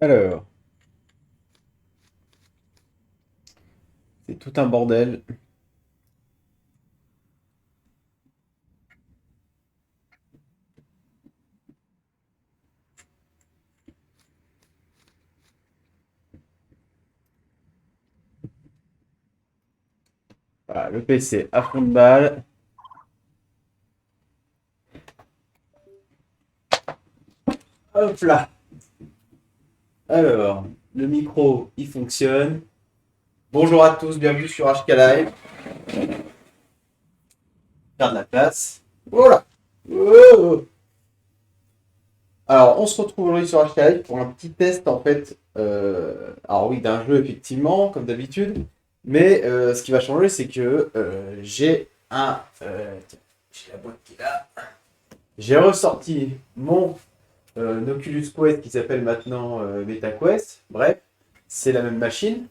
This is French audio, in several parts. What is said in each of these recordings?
Alors, c'est tout un bordel. Voilà, le PC à fond de balle. Hop là. Alors, le micro, il fonctionne. Bonjour à tous, bienvenue sur HK Live. Faire de la place. Voilà. Oh. Alors, on se retrouve aujourd'hui sur HK Live pour un petit test en fait. Alors oui, d'un jeu effectivement, comme d'habitude. Mais ce qui va changer, c'est que tiens, j'ai la boîte qui est là. J'ai ressorti mon Oculus Quest qui s'appelle maintenant MetaQuest. Bref, c'est la même machine.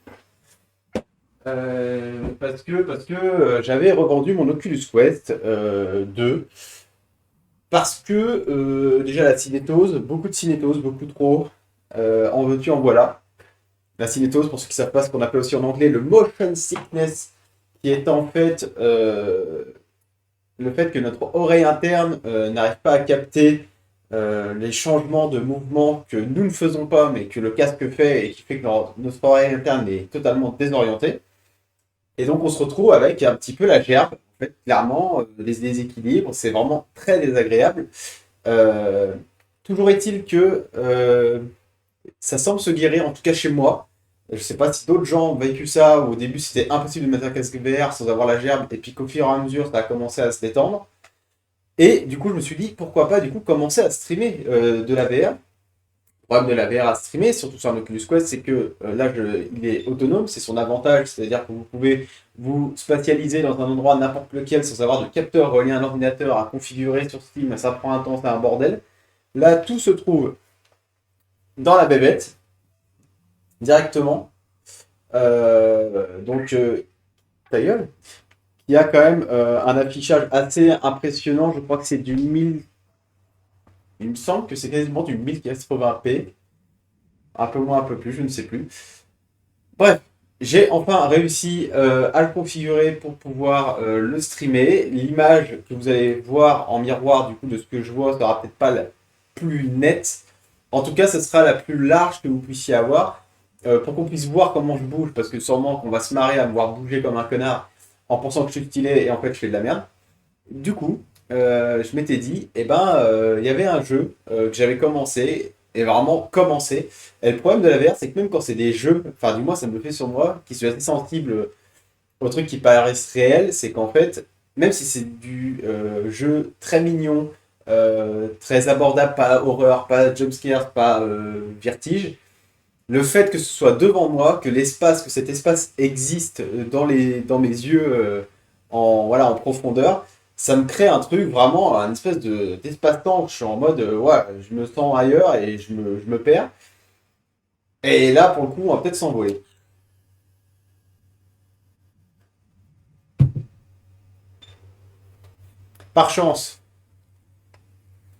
Parce que j'avais revendu mon Oculus Quest 2. Parce que déjà la cinétose, beaucoup de cinétose, beaucoup trop. En veux-tu, en voilà. La cinétose, pour ceux qui ne savent pas, ce qu'on appelle aussi en anglais le motion sickness, qui est en fait le fait que notre oreille interne n'arrive pas à capter les changements de mouvement que nous ne faisons pas, mais que le casque fait et qui fait que notre oreille interne est totalement désorientée. Et donc on se retrouve avec un petit peu la gerbe, en fait, clairement, des déséquilibres, c'est vraiment très désagréable. Euh, Toujours est-il que ça semble se guérir, en tout cas chez moi. Je ne sais pas si d'autres gens ont vécu ça, où au début c'était impossible de mettre un casque VR sans avoir la gerbe, et puis qu'au fur et à mesure ça a commencé à se détendre. Et du coup, je me suis dit, pourquoi pas du coup commencer à streamer de la VR. Le problème de la VR à streamer, surtout sur un Oculus Quest, c'est que il est autonome, c'est son avantage, c'est-à-dire que vous pouvez vous spatialiser dans un endroit n'importe lequel sans avoir de capteur relié à un ordinateur à configurer sur Steam, ça prend un temps, c'est un bordel. Là, tout se trouve dans la bébête, directement. Donc, ta gueule. Il y a quand même un affichage assez impressionnant, je crois que c'est du 1000. Il me semble que c'est quasiment du 1080p. Un peu moins, un peu plus, je ne sais plus. Bref, j'ai enfin réussi à le configurer pour pouvoir le streamer. L'image que vous allez voir en miroir du coup de ce que je vois sera peut-être pas la plus nette. En tout cas, ce sera la plus large que vous puissiez avoir pour qu'on puisse voir comment je bouge parce que sûrement qu'on va se marrer à me voir bouger comme un connard en pensant que je suis stylé et en fait je fais de la merde. Du coup, je m'étais dit, eh ben, il y avait un jeu que j'avais commencé, et vraiment commencé. Et le problème de la VR, c'est que même quand c'est des jeux, enfin du moins ça me le fait sur moi, qui suis assez sensible aux trucs qui paraissent réels, c'est qu'en fait, même si c'est du jeu très mignon, très abordable, pas horreur, pas jumpscare, pas vertige, le fait que ce soit devant moi, que cet espace existe dans mes yeux en profondeur, ça me crée un truc vraiment, un espèce d'espace-temps. Je suis en mode, ouais, je me sens ailleurs et je me perds. Et là, pour le coup, on va peut-être s'envoler. Par chance,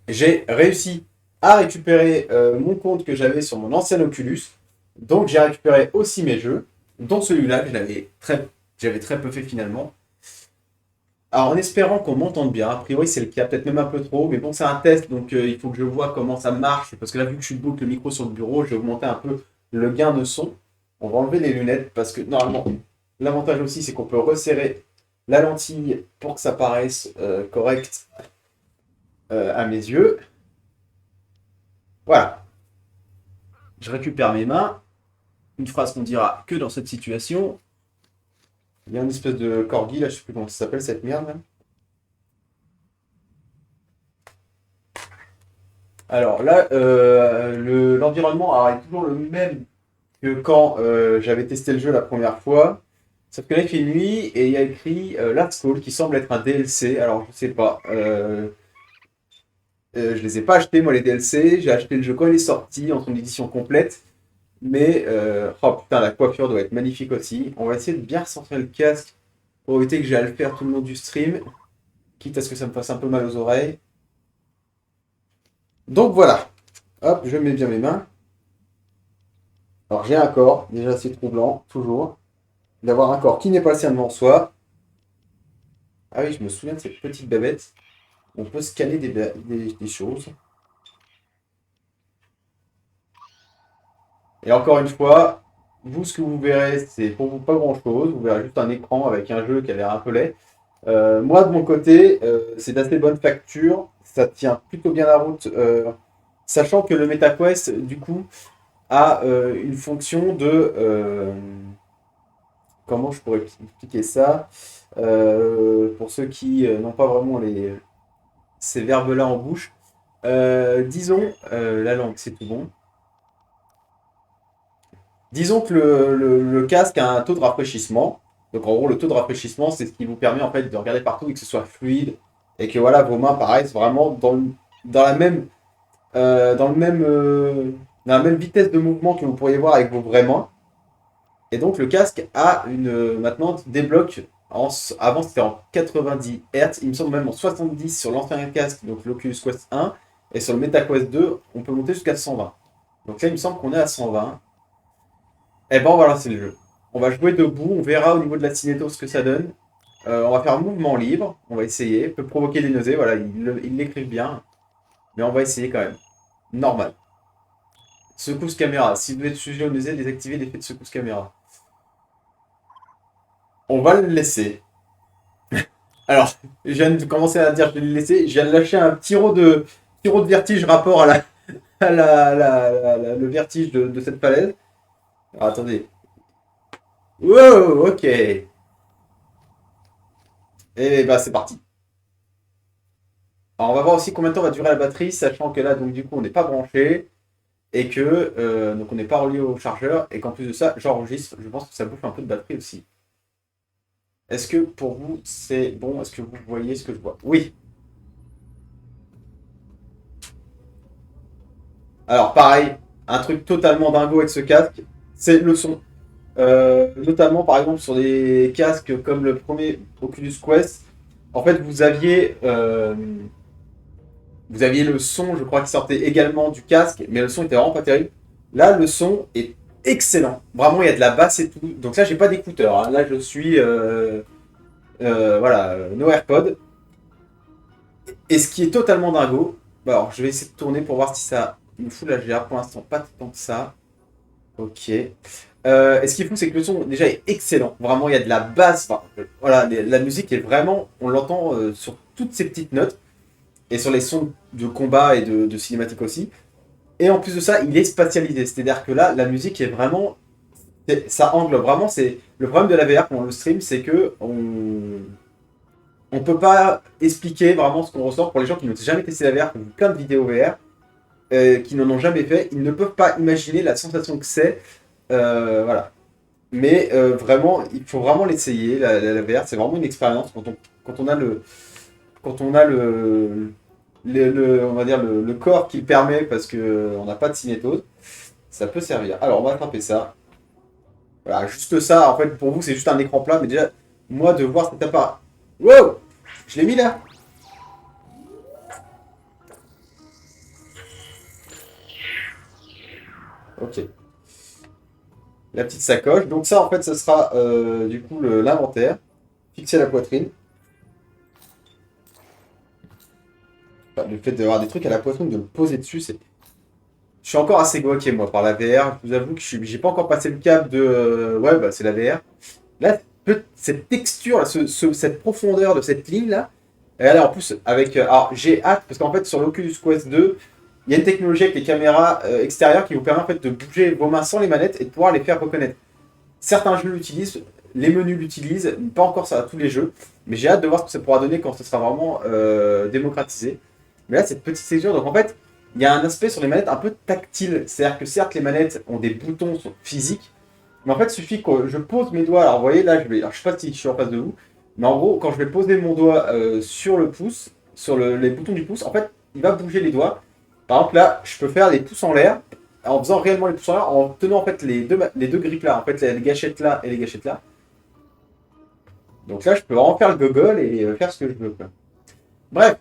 j'ai réussi à récupérer mon compte que j'avais sur mon ancien Oculus. Donc j'ai récupéré aussi mes jeux, dont celui-là que j'avais très peu fait finalement. Alors, en espérant qu'on m'entende bien, a priori c'est le cas, peut-être même un peu trop, mais bon, c'est un test, donc il faut que je vois comment ça marche, parce que là, vu que je suis debout avec le micro sur le bureau, j'ai augmenté un peu le gain de son. On va enlever les lunettes, parce que normalement, l'avantage aussi, c'est qu'on peut resserrer la lentille pour que ça paraisse correct à mes yeux. Voilà, je récupère mes mains, une phrase qu'on dira que dans cette situation. Il y a une espèce de corgi, là, je sais plus comment ça s'appelle cette merde, là. Alors là, l'environnement est toujours le même que quand j'avais testé le jeu la première fois. Sauf que là, il fait nuit et il y a écrit Last Call qui semble être un DLC. Alors, je sais pas. Je les ai pas achetés, moi, les DLC. J'ai acheté le jeu quand il est sorti en son édition complète. Mais, oh putain, la coiffure doit être magnifique aussi. On va essayer de bien recentrer le casque pour éviter que j'ai à le faire tout le long du stream. Quitte à ce que ça me fasse un peu mal aux oreilles. Donc voilà. Hop, je mets bien mes mains. Alors j'ai un corps, déjà c'est troublant, toujours, d'avoir un corps qui n'est pas le sien devant soi. Ah oui, je me souviens de cette petite babette. On peut scanner des choses. Et encore une fois, vous, ce que vous verrez, c'est pour vous pas grand-chose. Vous verrez juste un écran avec un jeu qui a l'air un peu laid. Moi, de mon côté, c'est d'assez bonne facture. Ça tient plutôt bien la route. Sachant que le MetaQuest, du coup, a une fonction de... comment je pourrais expliquer ça? Pour ceux qui n'ont pas vraiment ces verbes-là en bouche. Disons, la langue, c'est tout bon. Disons que le casque a un taux de rafraîchissement. Donc en gros, le taux de rafraîchissement, c'est ce qui vous permet en fait de regarder partout et que ce soit fluide et que voilà, vos mains paraissent vraiment dans la même, dans le même, dans la même vitesse de mouvement que vous pourriez voir avec vos vraies mains. Et donc le casque a maintenant débloque avant c'était en 90 Hz, il me semble même en 70 sur l'ancien casque, donc l'Oculus Quest 1, et sur le MetaQuest 2, on peut monter jusqu'à 120. Donc là il me semble qu'on est à 120. Et ben voilà, c'est le jeu. On va jouer debout, on verra au niveau de la cinéto ce que ça donne. On va faire un mouvement libre, on va essayer, peut provoquer des nausées, voilà, ils l'écrivent bien, mais on va essayer quand même. Normal. Secousse caméra, si vous êtes sujet aux nausées, désactivez l'effet de secousse caméra. On va le laisser. Alors, je viens de commencer à dire que je vais le laisser. Je viens de lâcher un petit rot de vertige rapport à le vertige de cette falaise. Alors, attendez. Wow, ok. Et bah c'est parti. Alors, on va voir aussi combien de temps va durer la batterie, sachant que là, donc du coup, on n'est pas branché et que donc on n'est pas relié au chargeur et qu'en plus de ça, j'enregistre. Je pense que ça bouffe un peu de batterie aussi. Est-ce que pour vous c'est bon? Est-ce que vous voyez ce que je vois? Oui. Alors pareil, un truc totalement dingo avec ce casque, c'est le son. Notamment par exemple sur des casques comme le premier Oculus Quest, en fait vous aviez le son, je crois, qui sortait également du casque, mais le son était vraiment pas terrible. Là, le son est excellent. Vraiment, il y a de la basse et tout. Donc là, j'ai pas d'écouteurs, hein. Là, je suis voilà, no AirPod. Et ce qui est totalement dingo, bah, alors je vais essayer de tourner pour voir si ça me fout la GA. Pour l'instant, pas tant que ça. Ok. Et ce qui est fou, c'est que le son déjà est excellent. Vraiment, il y a de la basse. Enfin, voilà, la musique est vraiment, on l'entend sur toutes ces petites notes et sur les sons de combat et de cinématique aussi. Et en plus de ça, il est spatialisé. C'est-à-dire que là, la musique est vraiment, ça englobe vraiment. C'est le problème de la VR quand on le stream, c'est que on peut pas expliquer vraiment ce qu'on ressort pour les gens qui n'ont jamais testé la VR, qui ont vu plein de vidéos VR, qui n'en ont jamais fait. Ils ne peuvent pas imaginer la sensation que c'est. Voilà. Mais vraiment, il faut vraiment l'essayer, la VR, c'est vraiment une expérience quand on a on va dire le corps qui le permet parce que on n'a pas de cinétose, ça peut servir. Alors on va attraper ça. Voilà, juste ça, en fait, pour vous, c'est juste un écran plat, mais déjà, moi, de voir cet appareil. Wow! Je l'ai mis là! Ok. La petite sacoche. Donc ça, en fait, ce sera du coup l'inventaire. Fixé à la poitrine. Enfin, le fait d'avoir des trucs à la poitrine, de le poser dessus, c'est... Je suis encore assez goqué, moi, par la VR. Je vous avoue que j'ai pas encore passé le cap de... ouais, bah, c'est la VR. Là, cette texture, là, cette profondeur de cette ligne-là, et là, en plus, avec... alors, j'ai hâte, parce qu'en fait, sur l'Oculus Quest 2, il y a une technologie avec les caméras extérieures qui vous permet en fait de bouger vos mains sans les manettes et de pouvoir les faire reconnaître. Certains jeux l'utilisent, les menus l'utilisent, pas encore ça à tous les jeux, mais j'ai hâte de voir ce que ça pourra donner quand ce sera vraiment démocratisé. Mais là, cette petite texture, donc en fait, il y a un aspect sur les manettes un peu tactile. C'est-à-dire que certes, les manettes ont des boutons physiques, mais en fait, il suffit que je pose mes doigts. Alors, vous voyez, là, alors, je sais pas si je suis en face de vous, mais en gros, quand je vais poser mon doigt sur le pouce, sur les boutons du pouce, en fait, il va bouger les doigts. Par exemple, là, je peux faire les pouces en l'air, en faisant réellement les pouces en l'air, en tenant en fait les deux grippes là, en fait, les gâchettes là et les gâchettes là. Donc là, je peux vraiment faire le goggle et faire ce que je veux, quoi. Bref,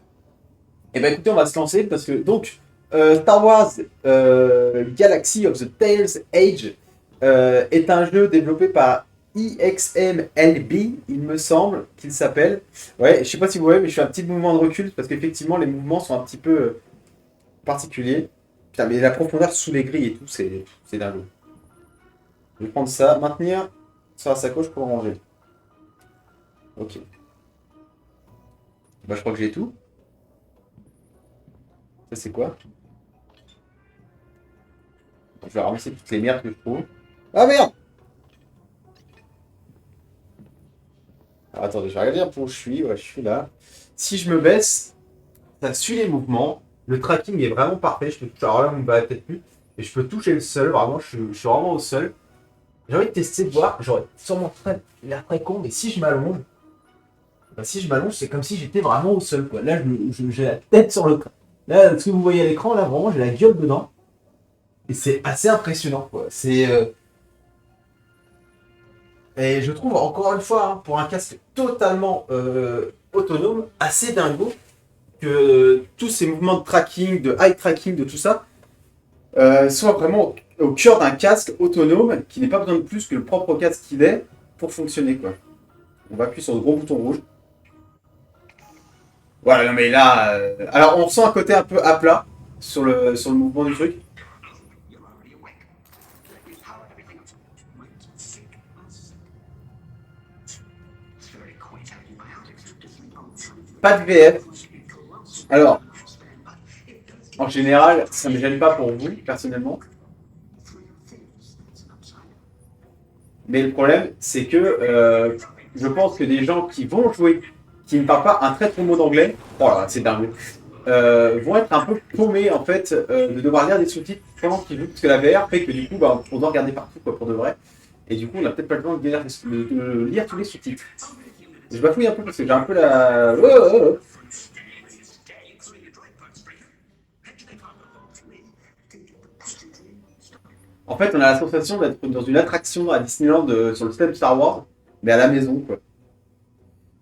et ben écoutez, on va se lancer parce que donc Star Wars Galaxy of the Tales Age, est un jeu développé par IXMLB, il me semble qu'il s'appelle. Ouais, je sais pas si vous voyez, mais je fais un petit mouvement de recul parce qu'effectivement, les mouvements sont un petit peu particuliers. Putain, mais la profondeur sous les grilles et tout, c'est dingue. Je vais prendre ça, maintenir sur la sacoche pour ranger. Ok. Bah, je crois que j'ai tout. Ça, c'est quoi? Je vais ramasser toutes les merdes que je trouve. Ah merde! Alors, attendez, je vais regarder un peu où je suis. Ouais, je suis là. Si je me baisse, ça suit les mouvements. Le tracking est vraiment parfait. Je peux toucher. Alors là, vous me verrez peut-être plus. Et je peux toucher le sol. Vraiment, je suis vraiment au sol. J'ai envie de tester, de voir. J'aurais sûrement l'air très con, mais si je m'allonge, bah, si je m'allonge, c'est comme si j'étais vraiment au sol, quoi. Là, j'ai la tête sur le crâne. Là, ce que vous voyez à l'écran, là, vraiment, j'ai la gueule dedans. Et c'est assez impressionnant, quoi. Et je trouve, encore une fois, hein, pour un casque totalement autonome, assez dingo que tous ces mouvements de tracking, de eye tracking, de tout ça, soient vraiment au cœur d'un casque autonome qui n'ait pas besoin de plus que le propre casque qu'il est pour fonctionner, quoi. On va appuyer sur le gros bouton rouge. Voilà, non mais là... Alors, on sent un côté un peu à plat sur le mouvement du truc. Pas de VF. Alors, en général, ça ne me gêne pas pour vous, personnellement. Mais le problème, c'est que je pense que des gens qui vont jouer, qui ne parlent pas un très bon mot d'anglais, oh là, c'est dingue, vont être un peu paumés en fait de devoir lire des sous-titres pendant qu'ils jouent, parce que la VR fait que du coup, bah, on doit regarder partout quoi, pour de vrai. Et du coup, on n'a peut-être pas le temps de lire tous les sous-titres. Je bafouille un peu parce que j'ai un peu la... Oh, oh, oh. En fait, on a la sensation d'être dans une attraction à Disneyland sur le thème Star Wars, mais à la maison quoi.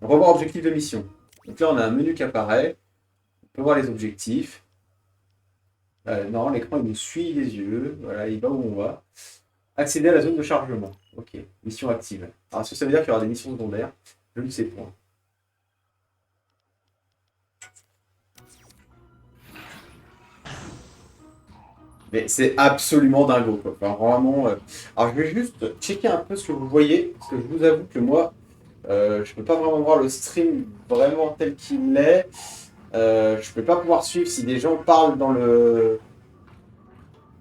On va voir objectif de mission. Donc là, on a un menu qui apparaît. On peut voir les objectifs. Non, l'écran, il nous suit les yeux. Voilà, il va où on va. Accéder à la zone de chargement. Ok, mission active. Alors, est-ce que ça veut dire qu'il y aura des missions secondaires? Je ne sais point. Mais c'est absolument dingo, quoi. Enfin, vraiment. Alors, je vais juste checker un peu ce que vous voyez, parce que je vous avoue que moi, je peux pas vraiment voir le stream vraiment tel qu'il est. Je peux pas pouvoir suivre si des gens parlent dans le...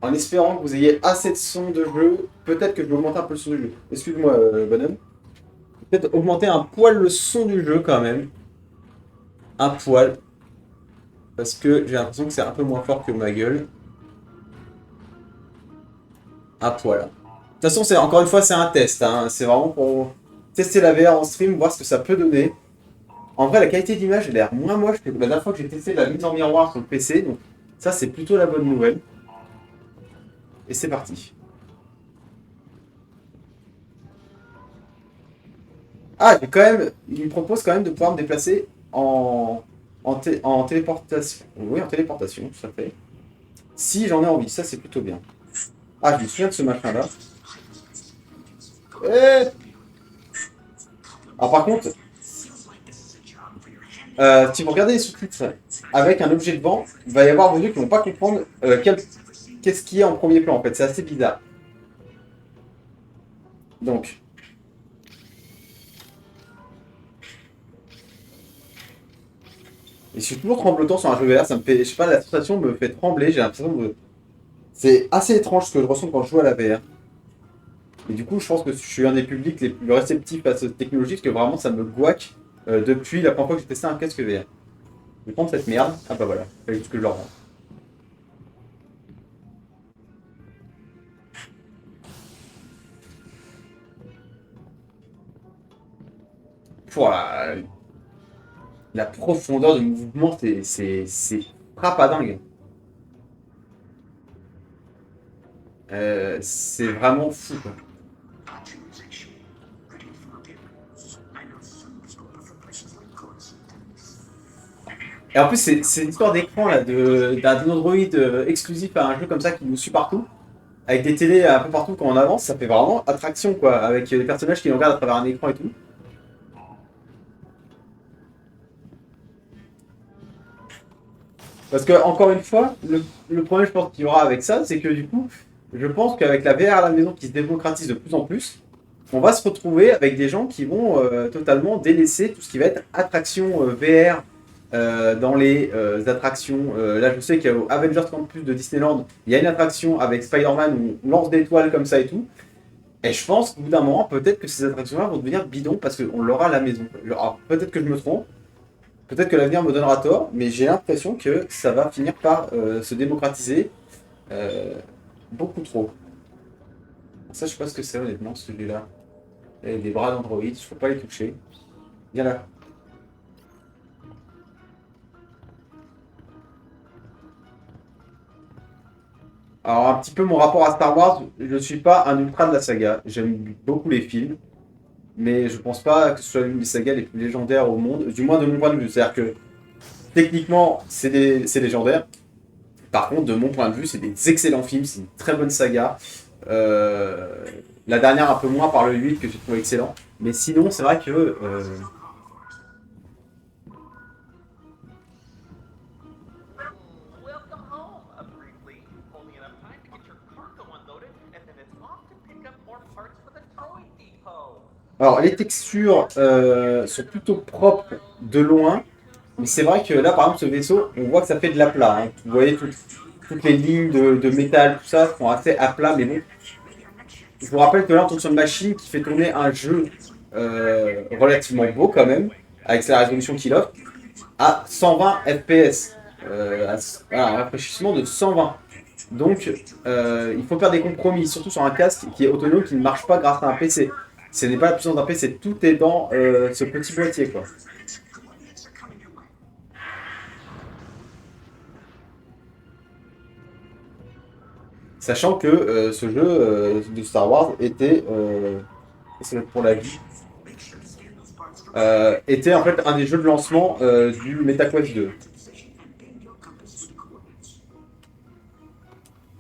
En espérant que vous ayez assez de son de jeu, peut-être que je vais augmenter un peu le son du jeu. Excuse-moi, bonhomme. Peut-être augmenter un poil le son du jeu quand même. Un poil. Parce que j'ai l'impression que c'est un peu moins fort que ma gueule. Un poil. De toute façon, encore une fois, c'est un test. Hein. C'est vraiment pour tester la VR en stream, voir ce que ça peut donner. En vrai, la qualité d'image a l'air moins moche que la dernière fois que j'ai testé la mise en miroir sur le PC. Donc ça, c'est plutôt la bonne nouvelle. Et c'est parti. Ah, il me propose quand même de pouvoir me déplacer en téléportation. Oui, en téléportation, tout à fait. Si j'en ai envie, ça c'est plutôt bien. Ah, je me souviens de ce machin-là. Eh Alors par contre, si vous regardez les sous-titres avec un objet devant, il va y avoir vos yeux qui vont pas comprendre qu'est-ce qui est en premier plan en fait. C'est assez bizarre. Donc, et je suis toujours tremblotant sur un jeu VR, ça me fait, je sais pas, la sensation me fait trembler, j'ai l'impression de... C'est assez étrange ce que je ressens quand je joue à la VR. Et du coup, je pense que je suis un des publics les plus réceptifs à cette technologie, parce que vraiment, ça me gouaque depuis la première fois que j'ai testé un casque VR. Je vais prendre cette merde. Ah bah voilà, il fallait juste que je le rende. Pouah, la profondeur de mouvement, c'est frappadingue. C'est vraiment fou, quoi. Et en plus, c'est une histoire d'écran là, d'un Android exclusif à un jeu comme ça qui nous suit partout. avec des télés un peu partout quand on avance, ça fait vraiment attraction, quoi, avec les personnages qui nous regardent à travers un écran et tout. Parce que, encore une fois, le problème, je pense, qu'il y aura avec ça, c'est que du coup, je pense qu'avec la VR à la maison qui se démocratise de plus en plus, on va se retrouver avec des gens qui vont totalement délaisser tout ce qui va être attraction VR dans les attractions. Là, je sais qu'au Avengers Campus de Disneyland, il y a une attraction avec Spider-Man où on lance des toiles comme ça et tout. Et je pense qu'au bout d'un moment, peut-être que ces attractions-là vont devenir bidons parce qu'on l'aura à la maison. Alors, peut-être que je me trompe, peut-être que l'avenir me donnera tort, mais j'ai l'impression que ça va finir par se démocratiser euh, beaucoup trop. Ça, je sais pas ce que c'est honnêtement, celui-là. Il y a des bras d'Android, je peux pas les toucher. Viens là. Alors, un petit peu mon rapport à Star Wars, je ne suis pas un ultra de la saga. J'aime beaucoup les films, mais je pense pas que ce soit une des sagas les plus légendaires au monde, du moins de mon point de vue. C'est-à-dire que techniquement, c'est légendaire. Par contre, de mon point de vue, c'est des excellents films, c'est une très bonne saga. Euh, la dernière, un peu moins par le 8 que j'ai trouvé excellent. Mais sinon, c'est vrai que. Welcome home. Briefly, only enough time to get your cargo unloaded, and then it's off to pick up more parts for the towing depot. Alors, les textures sont plutôt propres de loin. Mais c'est vrai que là, par exemple, ce vaisseau, on voit que ça fait de l'aplat. Hein. Vous voyez toutes les lignes de métal, tout ça, sont assez à plat. Mais bon, je vous rappelle que là, on tourne sur une machine qui fait tourner un jeu relativement beau quand même, avec la résolution qu'il offre, à 120 FPS. Voilà, un rafraîchissement de 120. Donc, il faut faire des compromis, surtout sur un casque qui est autonome, qui ne marche pas grâce à un PC. Ce n'est pas la puissance d'un PC, tout est dans ce petit boîtier, quoi. Sachant que ce jeu de Star Wars était, c'est pour la vie, était en fait un des jeux de lancement du MetaQuest 2.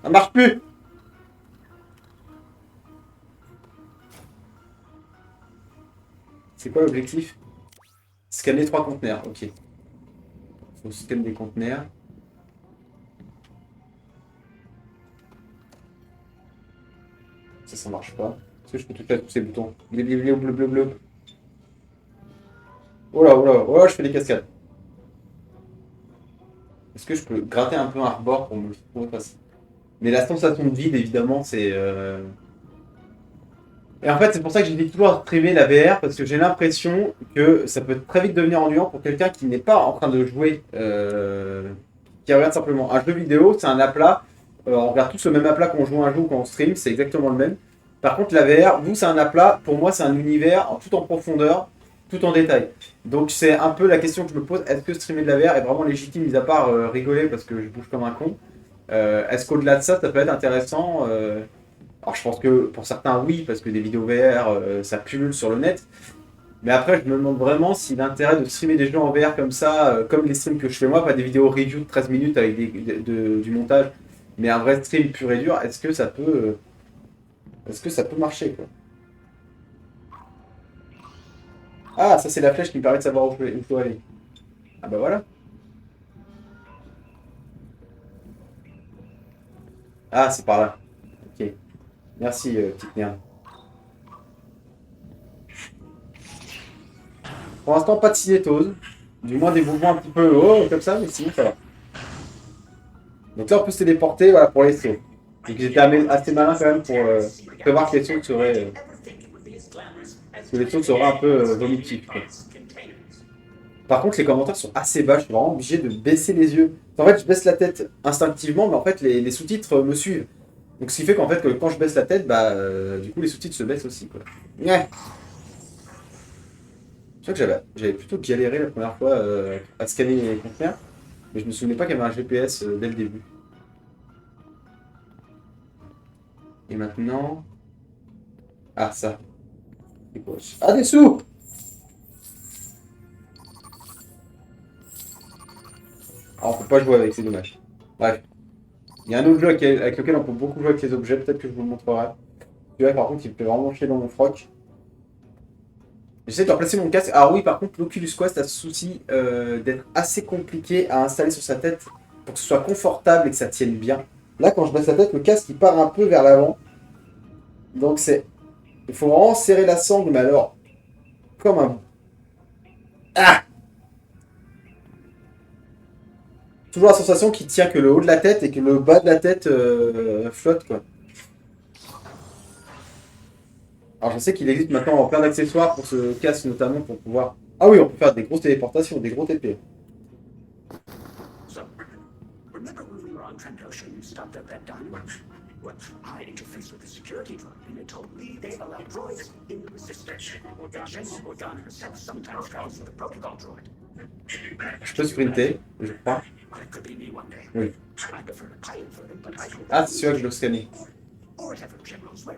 Ça marche plus. C'est quoi l'objectif? Scanner 3 conteneurs, ok. Faut scanner des conteneurs. Ça marche pas. Est-ce que je peux toucher à tous ces boutons? Bleu, bleu, bleu, bleu, bleu. Oh là, oh là, oh là, je fais des cascades. Est-ce que je peux gratter un peu un rebord pour me trouver facile? Mais la sensation de vide, évidemment, c'est. Et en fait, c'est pour ça que j'ai dit toujours streamer la VR, parce que j'ai l'impression que ça peut très vite devenir ennuyant pour quelqu'un qui n'est pas en train de jouer, qui regarde simplement un jeu vidéo, c'est un aplat. On regarde tous le même aplat quand on joue un jeu ou quand on stream, c'est exactement le même. Par contre, la VR, vous, c'est un aplat, pour moi, c'est un univers tout en profondeur, tout en détail. Donc, c'est un peu la question que je me pose, est-ce que streamer de la VR est vraiment légitime, mis à part rigoler parce que je bouge comme un con? Est-ce qu'au-delà de ça, ça peut être intéressant alors je pense que pour certains oui, parce que des vidéos VR, ça pullule sur le net. Mais après, je me demande vraiment si l'intérêt de streamer des jeux en VR comme ça, comme les streams que je fais moi, pas des vidéos review de 13 minutes avec du montage, mais un vrai stream pur et dur, est-ce que ça peut marcher quoi? Ah, ça c'est la flèche qui me permet de savoir où je dois aller. Ah bah voilà. Ah, c'est par là. Ok. Merci, petite merde. Pour l'instant, pas de cinétose. Du moins des mouvements un petit peu haut comme ça, mais sinon ça va. Donc là, on peut se téléporter voilà, pour les sauts. Donc j'étais assez malin quand même pour prévoir que les sauts seraient, que les sauts seraient un peu vomitifs. Quoi. Par contre, les commentaires sont assez bas. Je suis vraiment obligé de baisser les yeux. En fait, je baisse la tête instinctivement, mais en fait, les sous-titres me suivent. Donc ce qui fait qu'en fait, que quand je baisse la tête, bah, du coup, les sous-titres se baissent aussi. Quoi. Ouais. Je crois que j'avais plutôt galéré la première fois à scanner les conteneurs, mais je me souvenais pas qu'il y avait un GPS dès le début. Et maintenant. Ah, ça. C'est quoi? Ah, des sous! Ah, on peut pas jouer avec, c'est dommage. Bref. Il y a un autre jeu avec lequel on peut beaucoup jouer avec les objets, peut-être que je vous le montrerai. Celui-là, par contre, il peut vraiment chier dans mon froc. J'essaie de replacer mon casque. Ah oui, par contre, l'Oculus Quest a ce souci d'être assez compliqué à installer sur sa tête pour que ce soit confortable et que ça tienne bien. Là, quand je baisse la tête, le casque il part un peu vers l'avant. Donc c'est... Il faut vraiment serrer la sangle, mais alors... Comme un... Ah! Toujours la sensation qu'il tient que le haut de la tête et que le bas de la tête flotte, quoi. Alors je sais qu'il existe maintenant plein d'accessoires pour ce casque notamment pour pouvoir... Ah oui, on peut faire des grosses téléportations, des gros TP. So, remember when we were on Trendoshan and stopped up that dynamo? Well, I interfaced with the security drone and it told me they allow droids in the resistance. General Organa herself sometimes travels with a protocol droid. Je peux sprinter, je crois. Well, it could be me one day. Oui. I prefer to pilot for them, but I don't... Ah, c'est celui-là que je dois scanner. Or whatever generals wear.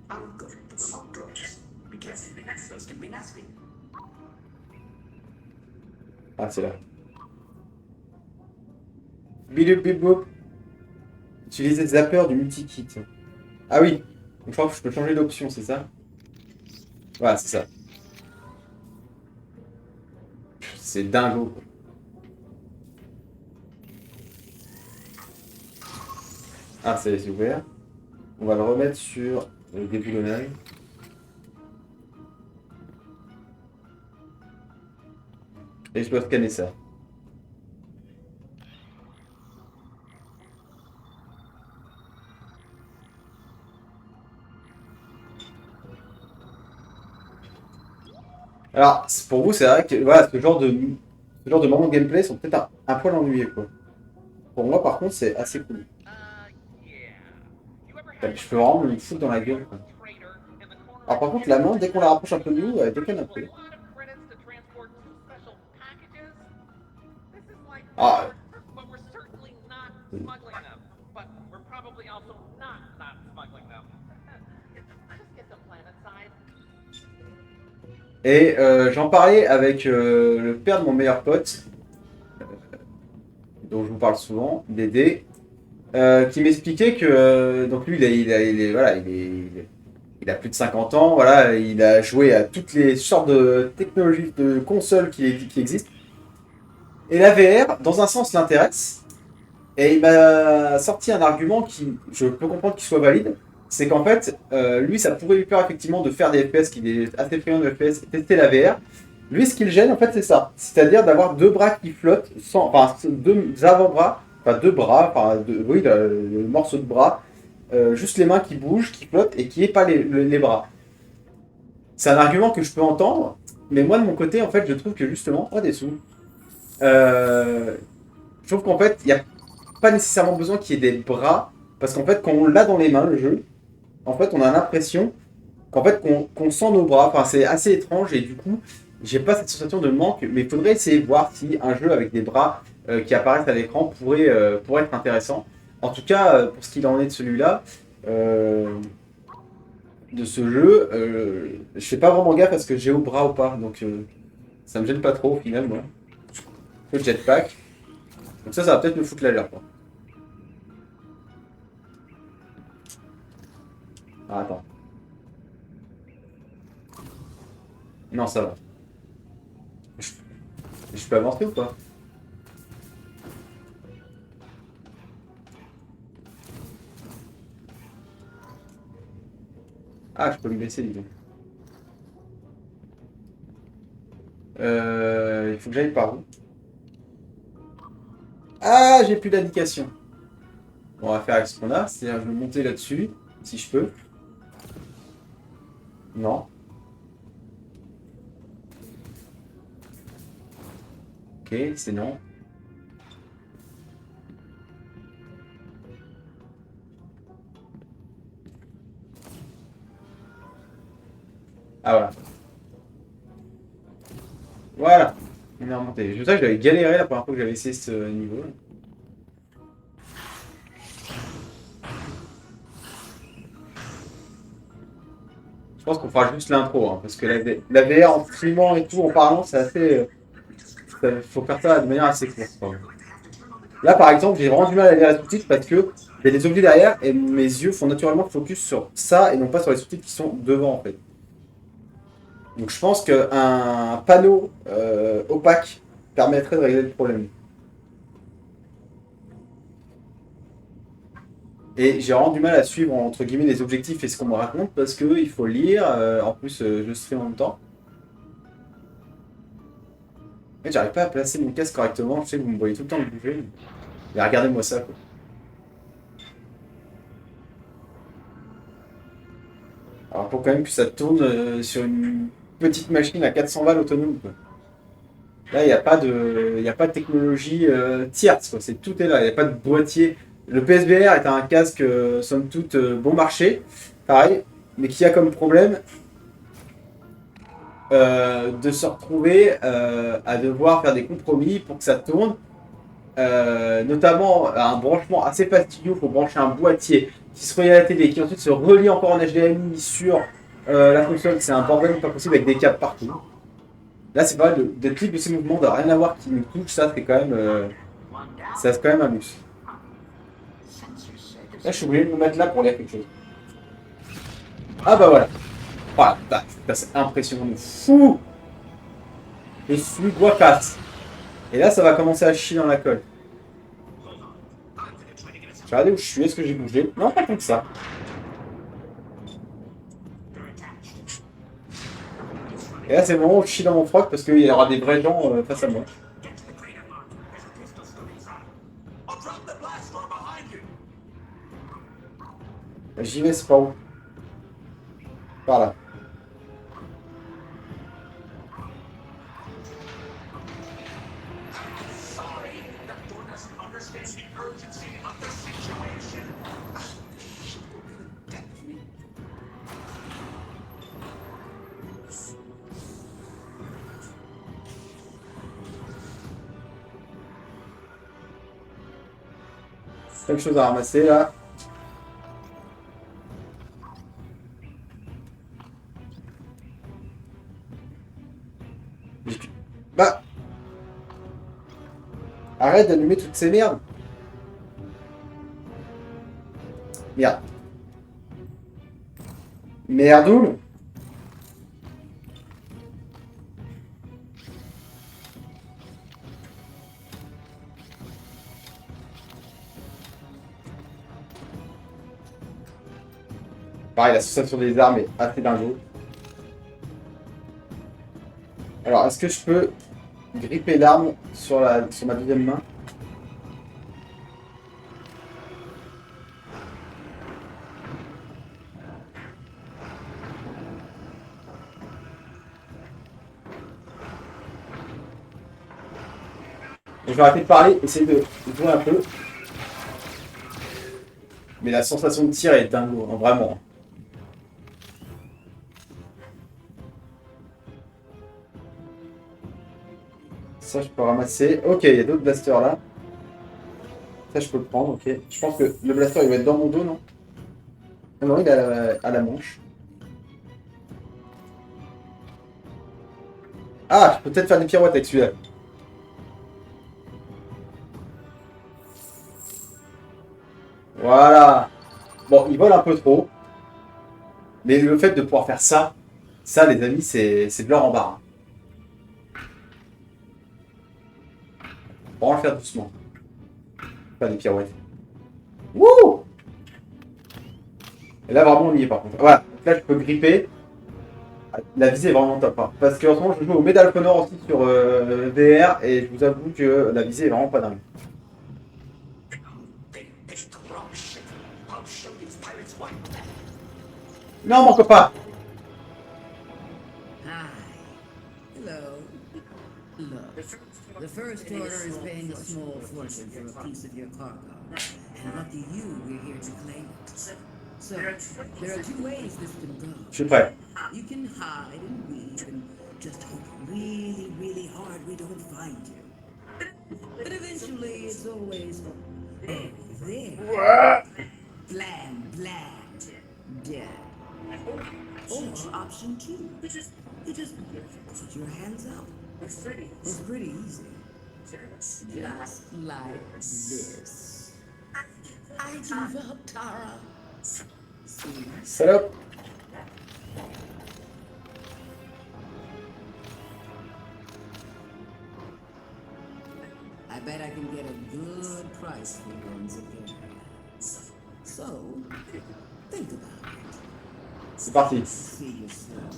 I'm good at the small droids. Because those can be nasty. Ah, c'est là. Bidou bibou. Utiliser Zapper du multi-kit. Ah oui. Donc, je crois que je peux changer d'option, c'est ça? Voilà, c'est ça. C'est dingo, quoi. Ah, c'est ouvert. On va le remettre sur le déboulonnage. Et je dois scanner ça. Alors, pour vous, c'est vrai que voilà, ce genre de moments de gameplay sont peut-être un poil ennuyés, quoi. Pour moi, par contre, c'est assez cool. Je peux vraiment me foutre dans la gueule, quoi. Alors, par contre, la main, dès qu'on la rapproche un peu de nous, elle déconne un peu. Ah, et j'en parlais avec le père de mon meilleur pote, dont je vous parle souvent, Dédé, qui m'expliquait que donc lui voilà, il a plus de 50 ans, voilà, il a joué à toutes les sortes de technologies de consoles qui existent. Et la VR, dans un sens, l'intéresse. Et il m'a sorti un argument qui, je peux comprendre qu'il soit valide, c'est qu'en fait, lui, ça pourrait lui plaire effectivement de faire des FPS, qu'il est assez friand de FPS, et tester la VR. Lui, ce qui le gêne, en fait, c'est ça. C'est-à-dire d'avoir deux bras qui flottent, enfin, deux avant-bras, enfin, deux bras, enfin, oui, le morceau de bras, juste les mains qui bougent, qui flottent, et qui n'aient pas les bras. C'est un argument que je peux entendre, mais moi, de mon côté, en fait, je trouve que justement, oh, des sous. Je trouve qu'en fait, il n'y a pas nécessairement besoin qu'il y ait des bras, parce qu'en fait, quand on l'a dans les mains, le jeu, en fait, on a l'impression qu'en fait, qu'on sent nos bras. Enfin, c'est assez étrange et du coup, j'ai pas cette sensation de manque, mais il faudrait essayer de voir si un jeu avec des bras qui apparaissent à l'écran pourrait être intéressant. En tout cas, pour ce qu'il en est de celui-là, de ce jeu, je fais pas vraiment gaffe à ce que j'ai au bras ou pas, donc ça me gêne pas trop au final, moi. Le jetpack. Donc ça va peut-être me foutre la l'air, quoi. Ah, attends. Non, ça va. Je peux avancer ou pas? Ah, je peux me baisser, dis donc. Il faut que j'aille par où? Ah, j'ai plus d'indication. Bon, on va faire avec ce qu'on a, c'est-à-dire je vais monter là-dessus, si je peux. Non. Ok, c'est non. Ah voilà. Voilà. On est remonté. Je sais que j'avais galéré la première fois que j'avais essayé ce niveau. Je pense qu'on fera juste l'intro, hein, parce que la VR en streamant et tout, en parlant, c'est assez... faut faire ça de manière assez courte. Quoi. Là, par exemple, j'ai vraiment du mal à lire les sous-titres parce que il y a des objets derrière et mes yeux font naturellement focus sur ça et non pas sur les sous-titres qui sont devant, en fait. Donc je pense qu'un panneau opaque permettrait de régler le problème. Et j'ai vraiment du mal à suivre entre guillemets les objectifs et ce qu'on me raconte parce que il faut lire, en plus je stream en même temps. Et j'arrive pas à placer mon casque correctement, je sais que vous me voyez tout le temps le bouger. Mais regardez-moi ça quoi. Alors faut quand même que ça tourne sur une petite machine à 400 balles autonome quoi. Là il n'y a pas de. Il y a pas de technologie tierce quoi, tout est là, il n'y a pas de boîtier. Le PSVR est un casque somme toute bon marché, pareil, mais qui a comme problème de se retrouver à devoir faire des compromis pour que ça tourne. Notamment un branchement assez fastidieux, il faut brancher un boîtier qui se relie à la télé, qui ensuite se relie encore en HDMI sur la console, c'est un bordel pas possible avec des câbles partout. Là c'est pas mal de type de ces mouvements, de rien à voir qui nous touche, ça c'est quand même ça c'est quand même un luxe. Là je suis obligé de me mettre là pour lire quelque chose. Ah bah voilà. Voilà, c'est impressionnant de fou. Je suis Guacasse. Et là, ça va commencer à chier dans la colle. Je vais regarder où je suis. Est-ce que j'ai bougé? Non, pas tant que ça. Et là, c'est le moment où je chie dans mon froc parce qu'il y aura des vrais gens face à moi. J'y vais, c'est pas où. Par là. Quelque chose à ramasser là. Bah. Arrête d'allumer toutes ces merdes. Merde. Merdoule. Pareil, la sensation des armes est assez dingo. Alors, est-ce que je peux gripper l'arme sur ma deuxième main? Je vais arrêter de parler, essayer de jouer un peu. Mais la sensation de tir est dingo, hein, vraiment. Ça, je peux ramasser. Ok, il y a d'autres blasters là. Ça, je peux le prendre, ok. Je pense que le blaster, il va être dans mon dos, non? Ah non, il est à la manche. Ah, je peux peut-être faire des pirouettes avec celui-là. Voilà. Bon, il vole un peu trop. Mais le fait de pouvoir faire ça, les amis, c'est de l'or en barre. On va le faire doucement. Faire des pirouettes. Wouh! Et là, vraiment, on y est par contre. Voilà. Donc là, je peux gripper. La visée est vraiment top. Hein. Parce qu'en ce moment, je joue au Medal of Honor aussi sur VR. Et je vous avoue que la visée est vraiment pas dingue. Non, mon copain! Hi. Hello. Look, the First Order is paying a small fortune for a piece of your cargo. And lucky you, we're here to claim it. So, there are two ways this can go. Je suis prêt. You can hide and weave and just hope really, really hard we don't find you. But eventually, it's always, oh, there. Bland, dead. Or option 2, you just put your hands up. It's pretty easy. Just like this. I give up, Tara. See? Salope. I bet I can get a good price for guns again. So, think about it. C'est parti. See you soon.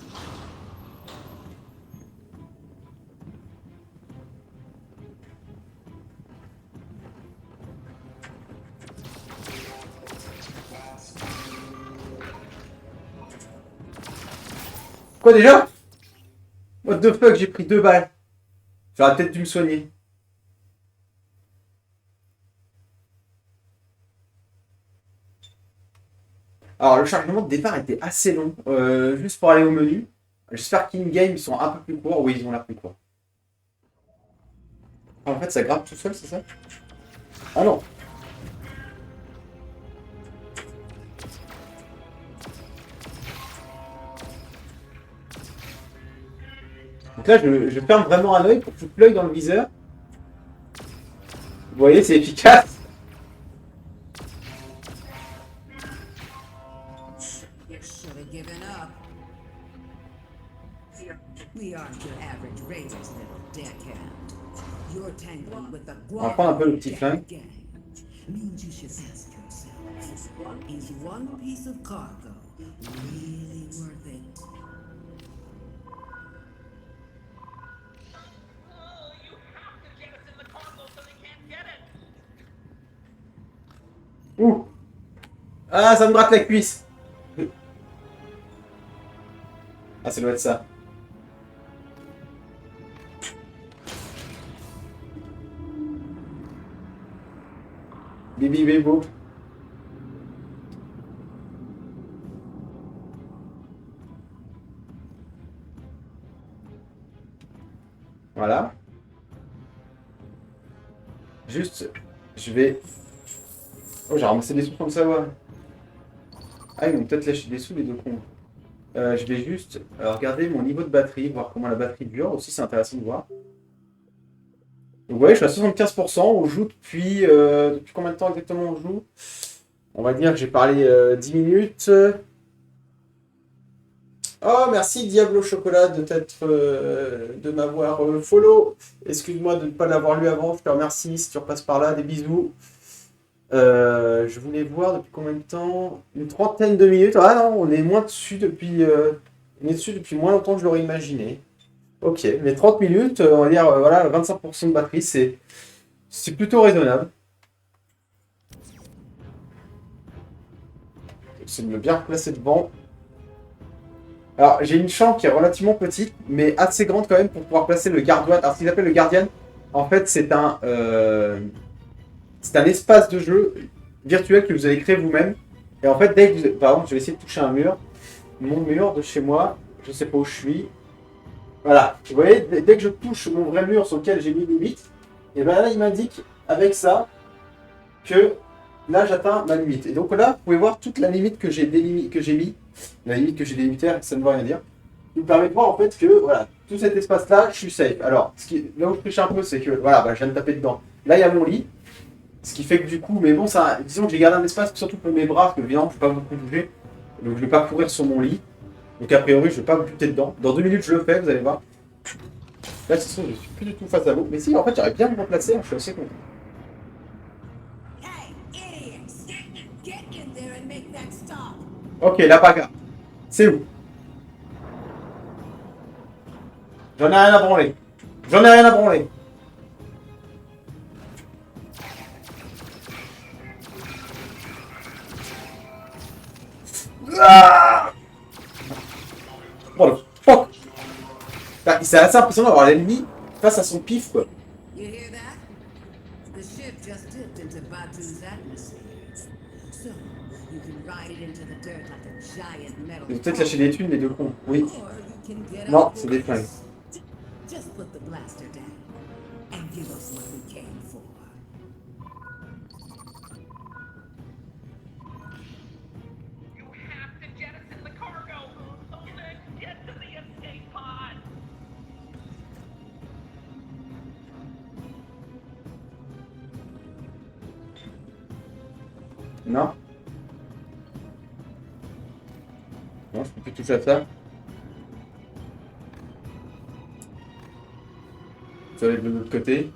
Quoi déjà? What the fuck, j'ai pris 2 balles. J'aurais peut-être dû me soigner. Alors le chargement de départ était assez long, juste pour aller au menu. J'espère qu'in-game ils sont un peu plus courts. Oui, ils ont l'air plus courts. Ah, en fait ça grimpe tout seul, c'est ça? Ah non. Donc là je ferme vraiment un œil pour foutre l'œil dans le viseur. Vous voyez, c'est efficace. Should have given up. We aren't your average raiders, little deckhand. You're tangling with the On va prendre un peu le petit Guap flingue. gang. Means you should ask yourself, is one piece of cargo really worth it? Oh, you have to jettison the cargo so they can't get it. Ouh. Ah, ça me gratte la cuisse. Ah, ça doit être ça. Bibi Bébou. Voilà. Juste, je vais... Oh, j'ai ramassé des sous comme ça, ouais. Ah, ils m'ont peut-être lâché des sous, les deux cons. Je vais juste regarder mon niveau de batterie, voir comment la batterie dure. Aussi, c'est intéressant de voir. Donc, vous voyez, je suis à 75%. On joue depuis combien de temps exactement on joue? On va dire que j'ai parlé 10 minutes. Oh, merci Diablo Chocolat de m'avoir follow. Excuse-moi de ne pas l'avoir lu avant. Je te remercie si tu repasses par là. Des bisous. Je voulais voir depuis combien de temps? Une trentaine de minutes. Ah non, on est moins dessus depuis. On est dessus depuis moins longtemps que je l'aurais imaginé. Ok, mais 30 minutes, on va dire voilà, 25% de batterie, c'est plutôt raisonnable. C'est de me bien replacer devant. Alors, j'ai une chambre qui est relativement petite, mais assez grande quand même pour pouvoir placer le Guardian. Alors, ce qu'ils appellent le Guardian, en fait, c'est un espace de jeu virtuel que vous allez créer vous-même. Et en fait, dès que vous... Par exemple, je vais essayer de toucher un mur. Mon mur de chez moi, je sais pas où je suis. Voilà, vous voyez, dès que je touche mon vrai mur sur lequel j'ai mis limite, et bien là, il m'indique avec ça que là, j'atteins ma limite. Et donc là, vous pouvez voir toute la limite que j'ai mis. La limite que j'ai délimitée, ça ne veut rien dire. Il me permet de voir en fait que, voilà, tout cet espace-là, je suis safe. Alors, là où je triche un peu, c'est que, voilà, bah, je viens de taper dedans. Là, il y a mon lit. Ce qui fait que du coup, mais bon, ça, disons que j'ai gardé un espace, surtout pour mes bras, parce que évidemment, je ne peux pas beaucoup bouger. Donc, je ne vais pas courir sur mon lit. Donc, a priori, je ne vais pas me buter dedans. Dans 2 minutes, je le fais, vous allez voir. Là, c'est sûr, je suis plus du tout face à vous. Mais si, en fait, j'aurais bien me remplacer, hein, je suis assez content. Hey, idiots! Get in there and make that stop! Ok, la bagarre. C'est où? J'en ai rien à branler. J'en ai rien à branler. Ah! What the fuck? Bah, c'est assez impressionnant d'avoir l'ennemi face à son pif, quoi. You hear that? The ship just dipped into Batu's atmosphere. So, you can ride it into the dirt like a giant metal. Ils ont peut-être lâché des thunes, les deux cons. Oui. Or you can get Non, out c'est des flingues. Just put the blaster down and give us what we came for. You have to jettison the cargo. Non? Non, je peux plus toucher à ça. Je vais aller de l'autre côté.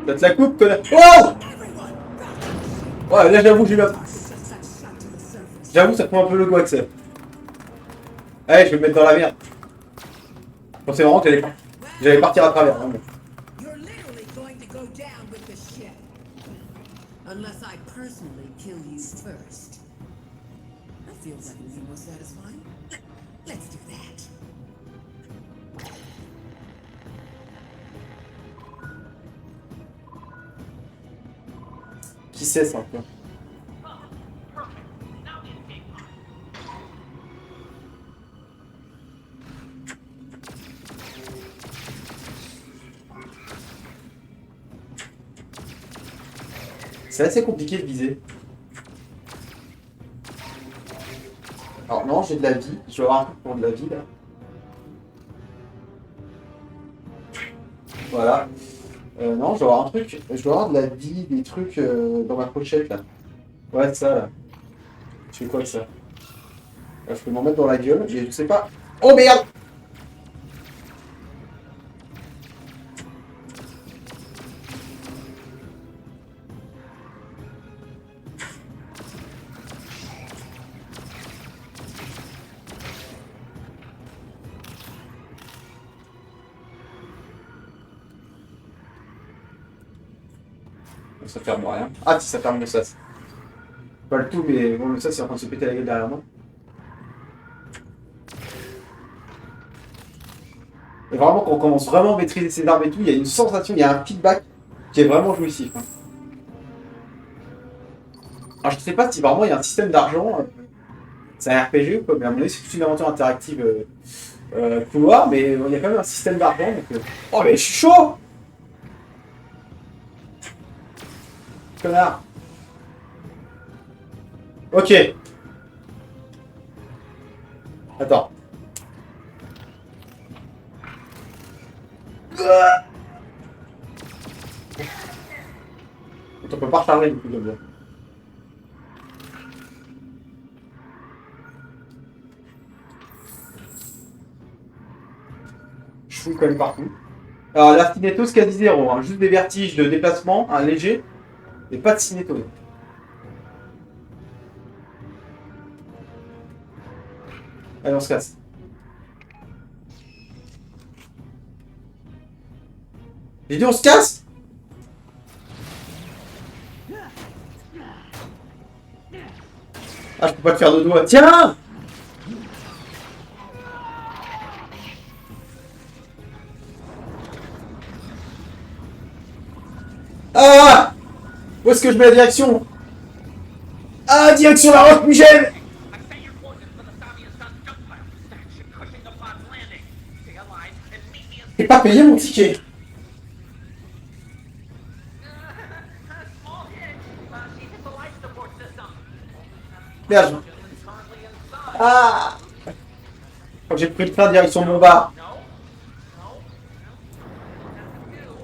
Ça te la coupe, connard. Oh! Ouais, là j'avoue, j'ai eu la... J'avoue, ça prend un peu le goût, ça. Allez, je vais me mettre dans la merde. Je pensais vraiment que j'allais partir à travers. Hein, mais... You're literally going to go down with the ship. Unless I personally kill you first. That feels like it would be more satisfying. Let's do that. Qui sait ça, quoi. Perfect. Now the escape pod. C'est assez compliqué de viser. Alors non, j'ai de la vie. Je vais avoir un truc pour de la vie, là. Voilà. Non, je dois avoir un truc. Je dois avoir de la vie, des trucs dans ma pochette, là. Ouais, c'est ça, là. Je fais quoi avec ça? Là, je peux m'en mettre dans la gueule, mais je sais pas. Oh merde! Ça ferme rien. Ah, si ça ferme le sas. Pas le tout, mais bon, le sas c'est en train de se péter la gueule derrière moi. Et vraiment, quand on commence vraiment à maîtriser ses armes et tout, il y a une sensation, il y a un feedback qui est vraiment jouissif. Hein. Alors, je sais pas si vraiment il y a un système d'argent. C'est un RPG ou quoi, mais à mon avis, c'est toute une aventure interactive couloir, mais il y a quand même un système d'argent. Donc, Oh, mais je suis chaud! Connard! Ok. Attends. On peut pas recharger du coup comme ça. Je fouille quand même partout. Alors la cinétose quasi zéro, hein. Juste des vertiges de déplacement, un léger, et pas de cinétose. Allez, on se casse. J'ai dit on se casse. Ah, je peux pas te faire de doigts. Tiens! Ah! Où est-ce que je mets la direction? Ah, direction la roche Mugène! I set your coordinates for the Savian-Sun jump pile. Stack ship crushing the pod's landing. Stay alive and meet me in J'ai pas payé mon ticket. small hit. She hit the life support system. Merde. Currently inside. Ah! Je crois que j'ai pris le train direction Montbard. No. No. Nothing new.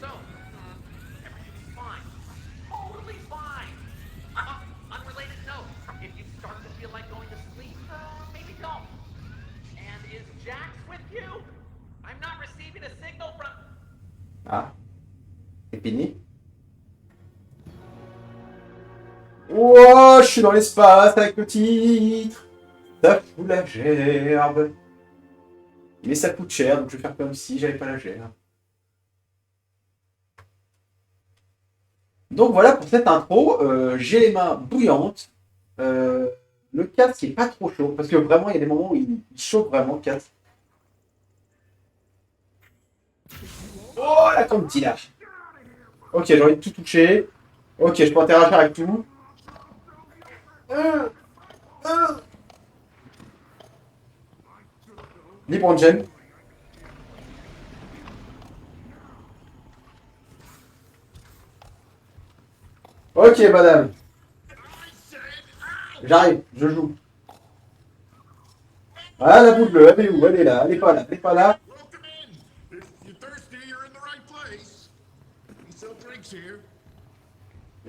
So, everything's fine. Totally fine. Unrelated note. If you start to feel like going to sleep, maybe don't. And is Jax with you? I'm not receiving a signal from... Ah. C'est fini. Wow, je suis dans l'espace avec le titre. Ça fout la gerbe. Mais ça coûte cher, donc je vais faire comme si j'avais pas la gerbe. Donc voilà pour cette intro. J'ai les mains bouillantes. Le casque est pas trop chaud, parce que vraiment il y a des moments où il chauffe vraiment le casque. Oh là comme petit lâche. Ok, j'ai envie de tout toucher. Ok, je peux interagir avec tout. Libre en gemme. Ok, madame. Ah, la boule bleue, elle est où? Elle est là, elle est pas là, elle est pas là. Welcome in. If you're thirsty, you're in the right place. We sell drinks here.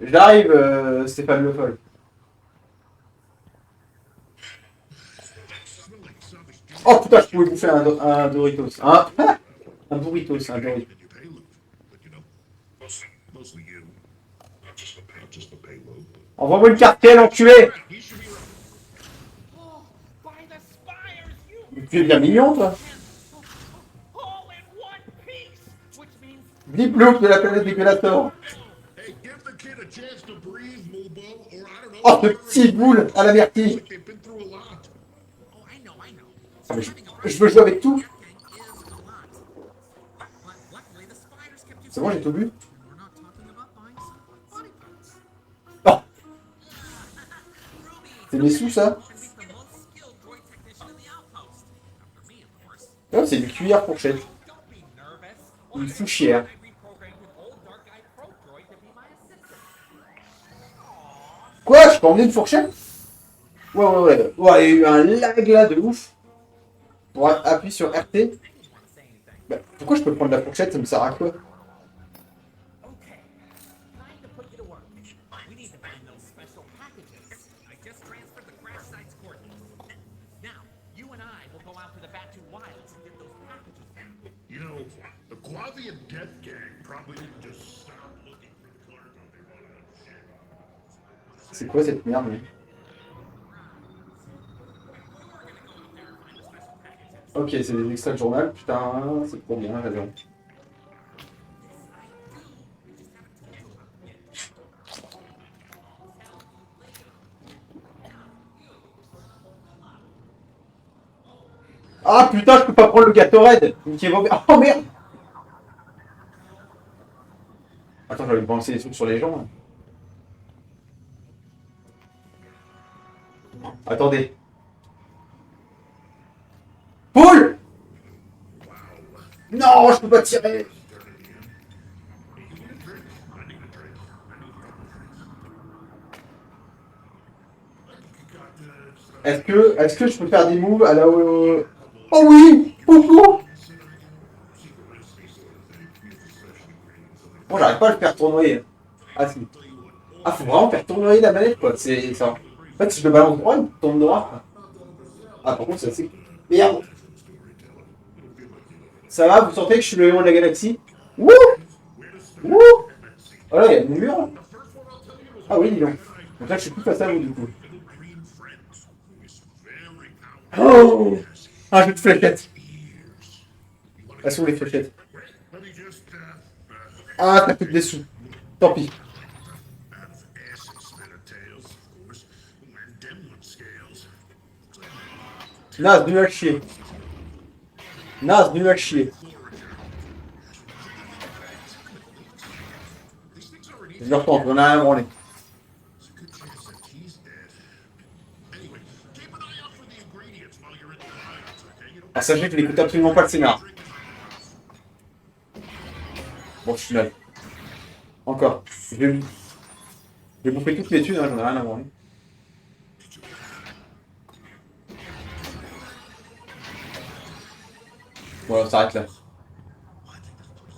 J'arrive, Stéphane Le Foll. Smell like Savage Juice. Oh putain, je pouvais bouffer un Doritos. Un burritos, un Doritos. And your payload. But you know, mostly you. Not just the payload, but Envoie-moi une cartelle, enculé! he should be right. Oh, by the spires, you Tu es bien mignon, toi. all in one piece, which means Blip-bloop de la planète Régulator. Hey, give the kid a chance to breathe, Mubo, or I don't know. Oh, ce petit boule à la vertige. Like they've been through a lot. oh, I know. Ah, mais je veux jouer avec tout. C'est bon, j'ai tout bu. Oh, c'est mes sous, ça. Oh, c'est une cuillère fourchette. Une fouchière. Quoi? Je peux emmener une fourchette? Ouais. Ouais, il y a eu un lag là de ouf. Pour appuyer sur RT. Bah, pourquoi je peux prendre la fourchette? Ça me sert à quoi? Okay, time to put you to work. We need to find those special packages. I just transferred the crash site's coordinates. Now, you and I will go out to the Batu Wilds and get those packages back. You know, the Quavian Death Gang probably didn't just stop looking for the cargo they wanted to ship. C'est quoi cette merde? Ok, c'est des extraits de journal. Putain, c'est trop bien, raison. Ah putain, je peux pas prendre le Gatorade. Oh merde. Attends, j'avais balancer des trucs sur les gens. Là. Attendez. Paul! Non, je peux pas tirer. Est-ce que je peux faire des moves à la... Oh oui! Popo! Bon, j'arrive pas à le faire tournoyer. Ah si. Ah, faut vraiment faire tournoyer la manette, quoi. C'est ça. En fait, si je le balance droit, il tourne droit. Ah, par contre, c'est assez... Merde! Ça va, vous sentez que je suis le héros de la galaxie? Wouh! Wouh! Oh là, il y a mon mur. Ah oui, dis donc. Donc là, je suis plus face à vous, du coup. Oh! Ah, j'ai une fléchette. Elles sont les fléchettes. Ah, t'as plus de dessous. Tant pis. Naze, nul à chier. Naze, nul à chier. Je le retente, on a rien branlé. Ah, sachez que je n'écoute absolument pas le scénar. Bon, je suis là. Encore. Je vais bouffer toutes les thunes, hein, j'en ai rien à branler. Bon, on s'arrête là.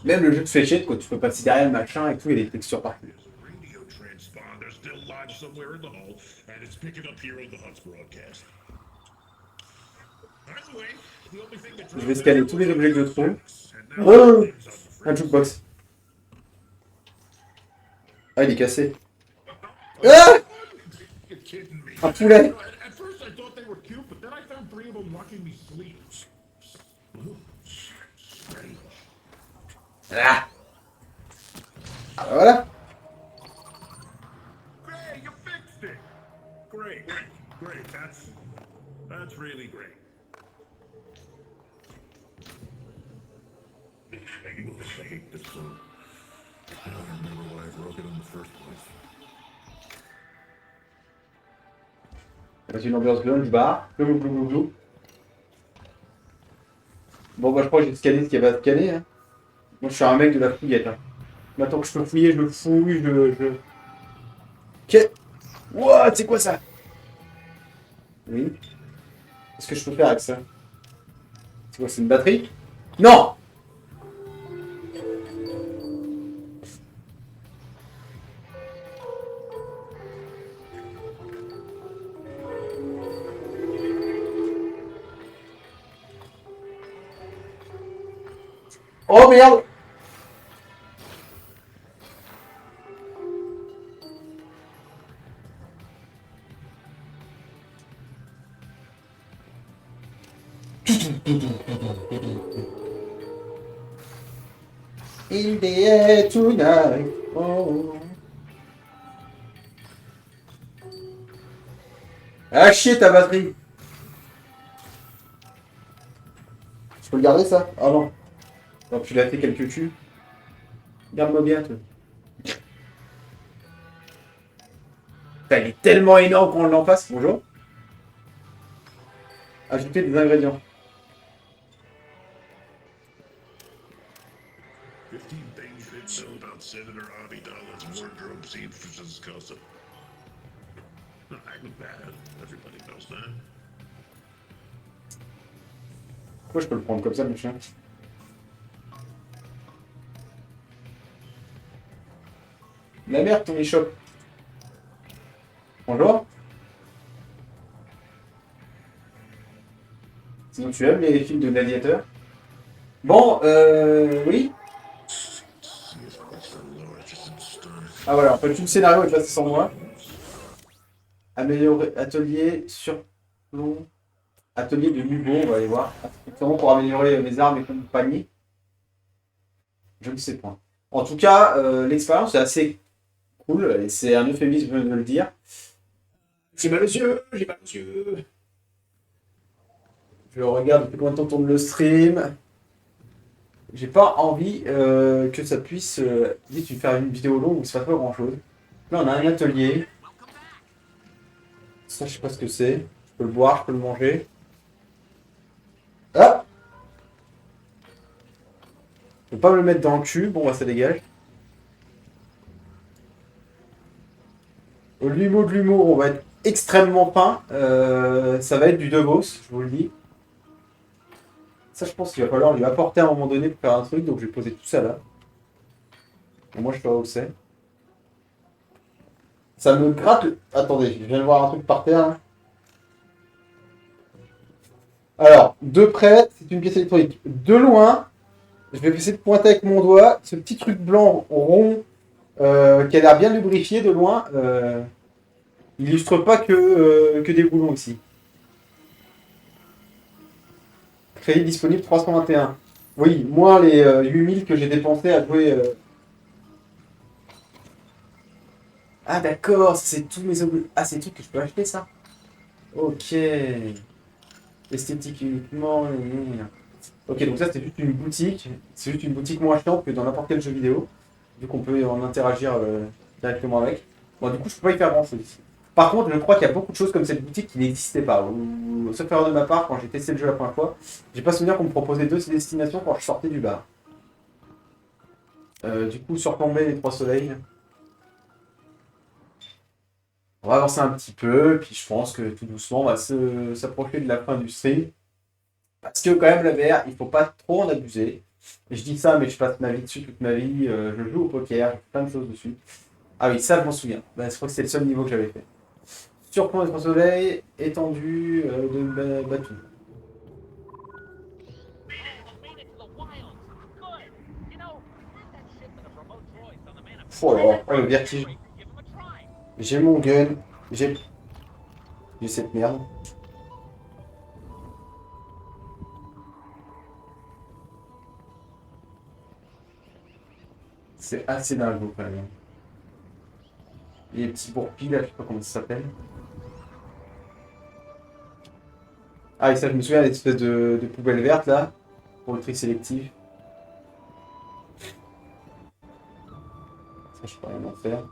Même le jeu de fléchette, quoi, tu peux passer derrière le machin et tout, il y a des textures partout. Radio transponder still live somewhere in the hull, and it's picking up here on the Hunt's broadcast. By the way, the only thing that Je vais scanner tous les objets que je trouve. Oh, un jukebox. Ah, il est cassé. Ah, You're kidding me. un poulet. At first I thought they were cute, but then I found 3 of them watching me sleep. Ooh, strange. Ah, ah bah voilà. Hey, you fixed it! Great, great, that's really great. I hate this suit. I don't remember why I broke it in the first place. C'est une ambiance grunge bar. Blou, blou, blou, blou. Bon, bah, je crois que j'ai scanné ce qu'il y avait à scanner. Hein. Moi, je suis un mec de la fouillette. Hein. Maintenant que je peux fouiller, je le fouille, Ok. What? C'est quoi ça? Oui. Qu'est-ce que je peux faire avec ça? C'est quoi, c'est une batterie? Non! Oh merde! In the air tonight. Oh. Ah chier ta batterie! Je peux le garder ça? Ah non. Non, tu l'as fait quelques culs. Garde-moi bien, toi. Putain, il est tellement énorme qu'on l'en passe. Bonjour. Ajouter des ingrédients. 15 things they'd know about Senator Amidala's wardrobe seamstress's cousin. I'm bad. Everybody knows that. Pourquoi je peux le prendre comme ça, mon chien? La merde, ton échoppe. Bonjour. Sinon, tu aimes les films de gladiateurs? Bon, oui. Ah voilà, en fait, tout le scénario est passé sans moi. Améliorer atelier sur plomb. Atelier de Nubo, on va aller voir. Comment pour améliorer mes armes et compagnie. Je ne sais point. En tout cas, l'expérience est assez cool, et c'est un euphémisme de le dire. J'ai mal aux yeux, j'ai mal aux yeux. Je regarde depuis combien de temps tourne le stream. J'ai pas envie que ça puisse vite faire une vidéo longue où il se passe pas grand chose. Là, on a un atelier. Ça, je sais pas ce que c'est. Je peux le boire, je peux le manger. Ah! Je peux pas me le mettre dans le cul. Bon, bah, ça dégage. Au l'humour de l'humour, on va être extrêmement peint. Ça va être du De Vos, je vous le dis. Ça, je pense qu'il va falloir lui apporter à un moment donné pour faire un truc. Donc, je vais poser tout ça là. Et moi, je sais pas où c'est. Ça me gratte. Attendez, je viens de voir un truc par terre. Là. Alors, de près, c'est une pièce électronique. De loin, je vais essayer de pointer avec mon doigt. Ce petit truc blanc rond qui a l'air bien lubrifié de loin. Il illustre pas que des boulons ici. Crédit disponible 321. Oui, moins les 8000 que j'ai dépensés à jouer. Ah d'accord, c'est tous mes objets. Ah, c'est des trucs que je peux acheter ça. Ok. Esthétique uniquement. Ok, donc ça c'était juste une boutique. C'est juste une boutique moins chiante que dans n'importe quel jeu vidéo. Vu qu'on peut en interagir directement avec. Bon, du coup, je peux pas y faire grand chose ici. Par contre, je crois qu'il y a beaucoup de choses comme cette boutique qui n'existaient pas. Ou, sauf erreur de ma part, quand j'ai testé le jeu la première fois, j'ai pas souvenir qu'on me proposait deux destinations quand je sortais du bar. Du coup, surplomber les trois soleils. On va avancer un petit peu, puis je pense que tout doucement, on va s'approcher de la fin du stream. Parce que quand même, la VR, il faut pas trop en abuser. Et je dis ça, mais je passe ma vie dessus toute ma vie. Je joue au poker, je fais plein de choses dessus. Ah oui, ça, je m'en souviens. Bah, je crois que c'est le seul niveau que j'avais fait. Surplomb des trois soleils, étendu de Batou. Made it to the wilds. Good. You know, add that shit to the remote droids on the manifest. Oh là là, oh, le vertige. Give them a try. J'ai mon gun, j'ai cette merde. C'est assez dingue quand même. Les petits bourpilles là, je sais pas comment ça s'appelle. Ah et ça je me souviens l'espèce de poubelle verte là, pour le tri sélectif. Ça je peux rien en faire.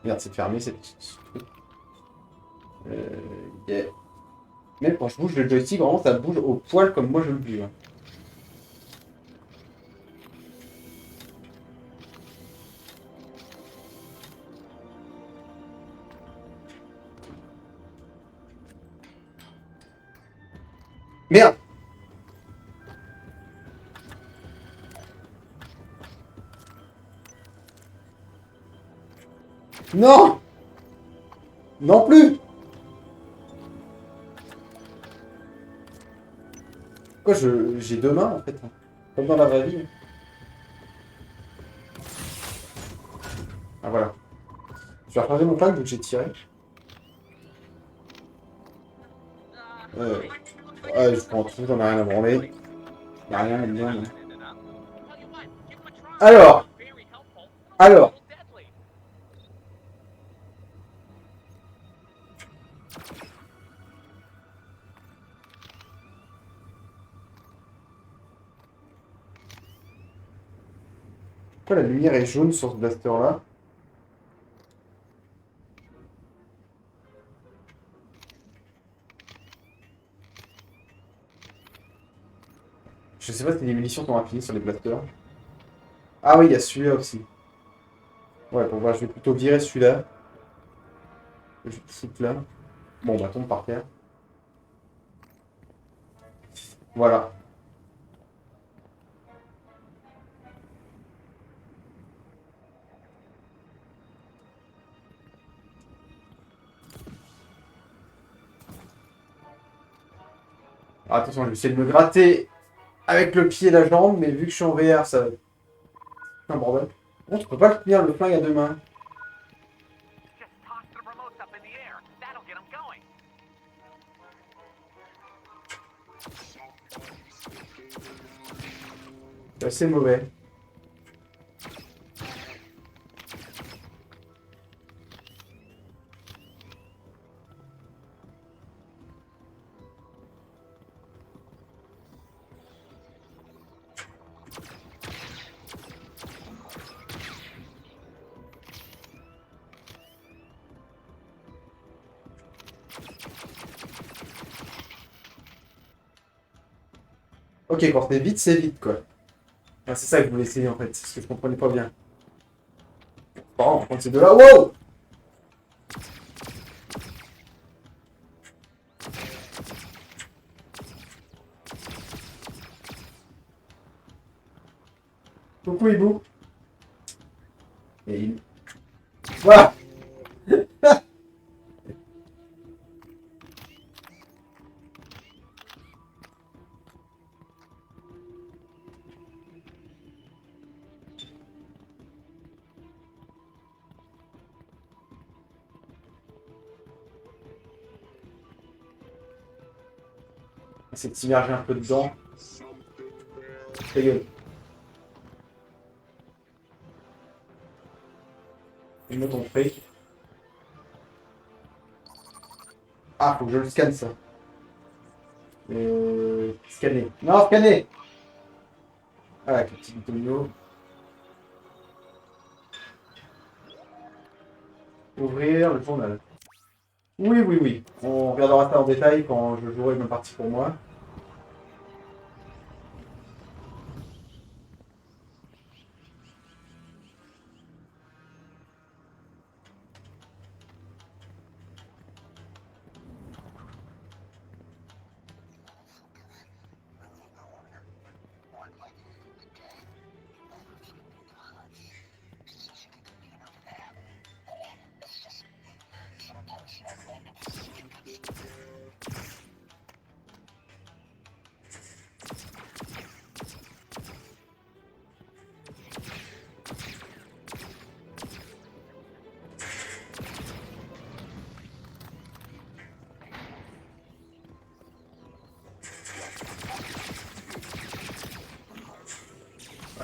Merde, c'est fermé cette truc. Yeah. Même quand je bouge le joystick, vraiment ça bouge au poil comme moi je le bouge. Hein. Merde! Non! Non plus! Pourquoi j'ai deux mains en fait? Comme dans la vraie vie. Ah voilà. Je vais recharger mon pack vu que j'ai tiré. Ouais, je prends tout, j'en ai rien à branler. Y'a rien à dire. Mais... Alors! Alors! Pourquoi la lumière est jaune sur ce blaster là? Je sais pas si les munitions sont infinies sur les blasters. Ah oui, il y a celui-là aussi. Ouais, pour voir, je vais plutôt virer celui-là. Je clique là. Bon, bah tombe par terre. Voilà. Alors, attention, je vais essayer de me gratter avec le pied et la jambe, mais vu que je suis en VR, ça... C'est un bordel. Bon, tu peux pas le tenir, le flingue à deux mains. Just toss the remotes up in the air. That'll get 'em going. C'est assez mauvais. Ok, quand c'est vite, quoi. Ah, c'est ça que je voulais essayer, en fait. C'est ce que je comprenais pas bien. Bon, on va prendre ces deux-là. Wow! Coucou, hibou. Et il... Voilà! C'est de s'immerger un peu dedans. Ta gueule. Je me ton fric. Ah, faut que je le scanne, ça. Scanner. Non, scanner! Ah, avec le petit domino. Ouvrir le journal. Oui, oui, oui. On regardera ça en détail quand je jouerai ma partie pour moi.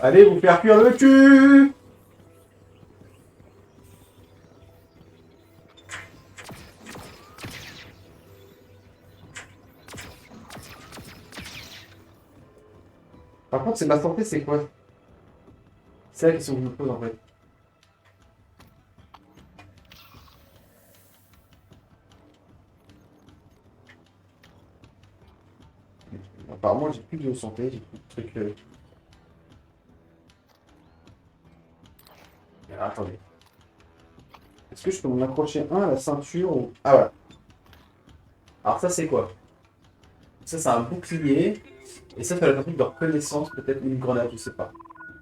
Allez vous faire cuire le cul! Par contre, c'est ma santé, c'est quoi? C'est la question que je me pose en fait. Apparemment, j'ai plus de santé, j'ai plus de trucs. Alors, attendez. Est-ce que je peux m'en accrocher un à la ceinture ou... Ah voilà. Alors ça, c'est quoi? Ça, c'est un bouclier. Et ça doit être un truc de reconnaissance, peut-être une grenade, je sais pas.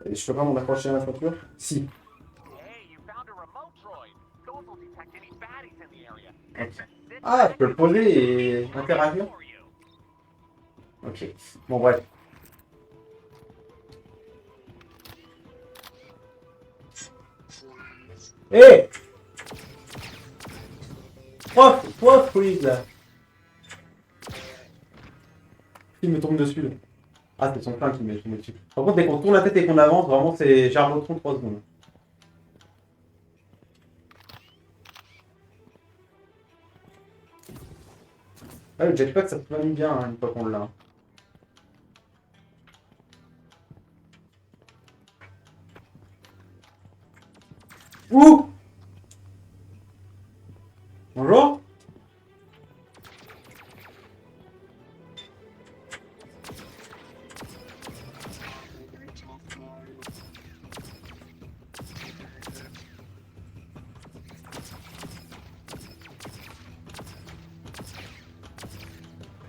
Et je peux pas m'en accrocher à la ceinture? Si. Hey, you found a remote droid. Those will detect any baddies in the area. Ok. Ah, je peux le poser et interagir? For you. Ok. Bon, bref. Hé! Prof, Freeze, là. Il me tombe dessus, là. Ah, c'est son plein qui m'est tombé dessus. Par contre, dès qu'on tourne la tête et qu'on avance, vraiment, c'est Charbotron 3 secondes. Ah, le jetpack, ça se manie bien, hein, une fois qu'on l'a. Ouh! Bonjour?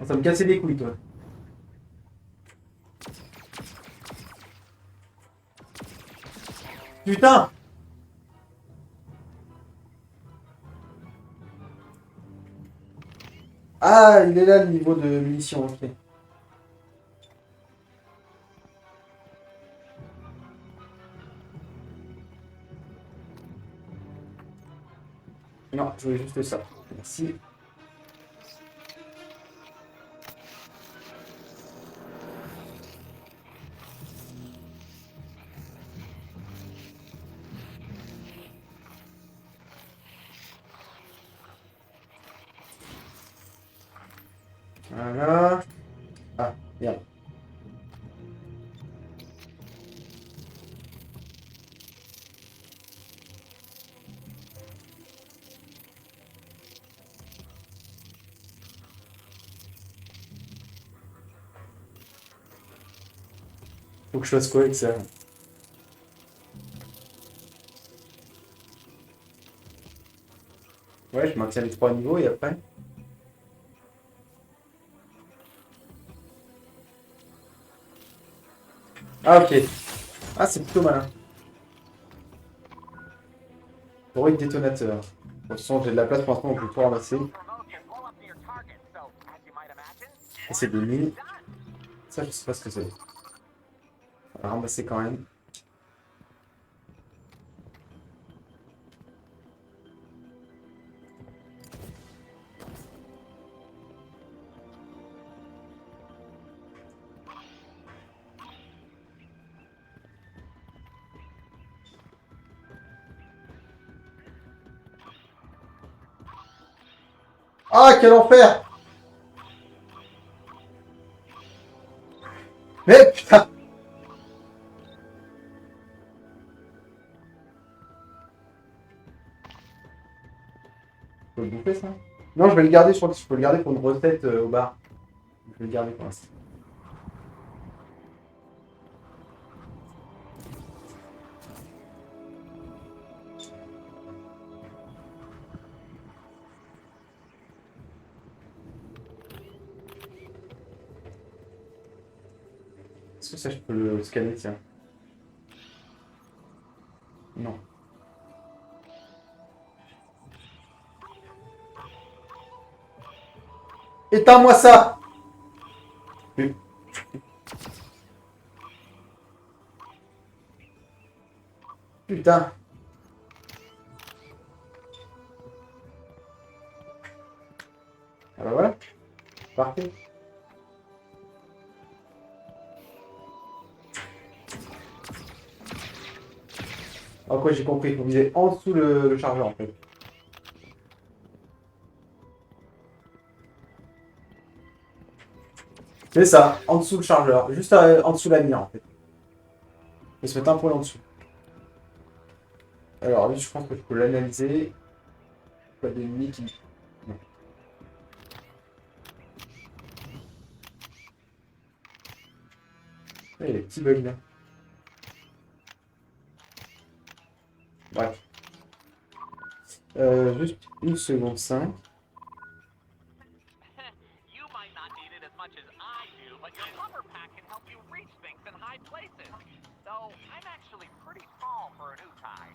Ça me cassait les couilles, toi. Putain! Ah, il est là, le niveau de munitions, ok. Non, je voulais juste ça. Merci. Voilà. Ah, merde. Faut que je fasse quoi avec ça? Ouais, je maintiens les 3 niveaux et après. Ah, ok. Ah, c'est plutôt malin. Droïde détonateur. Bon, de toute façon, j'ai de la place pour l'instant, on peut tout ramasser. Those remotes can pull up to your target, so as you might imagine, Et c'est des mines. done. Ça, je sais pas ce que c'est. On va ramasser quand même. Ah, quel enfer! Mais putain! Je peux le bouffer ça? Non, je vais le garder, je crois que je peux le garder pour une recette au bar. Je vais le garder pour l'instant. Est-ce que ça, je peux le scanner, tiens? Non. Éteins-moi ça! Pu- Putain. Ah bah voilà. Parfait. Ah quoi, j'ai compris. Il faut viser en dessous le chargeur en fait. C'est ça, en dessous le chargeur. Juste en dessous la mire en fait. Il se mettre un poil en dessous. Alors lui, je pense que je peux l'analyser. Pas d'ennemis qui. Non. Ah, il y a des petits bugs là. Bref. Juste une seconde 5. You might not need it as as much as I do, but your hover pack can help you reach things in high places. Though I'm actually pretty tall for an Utai.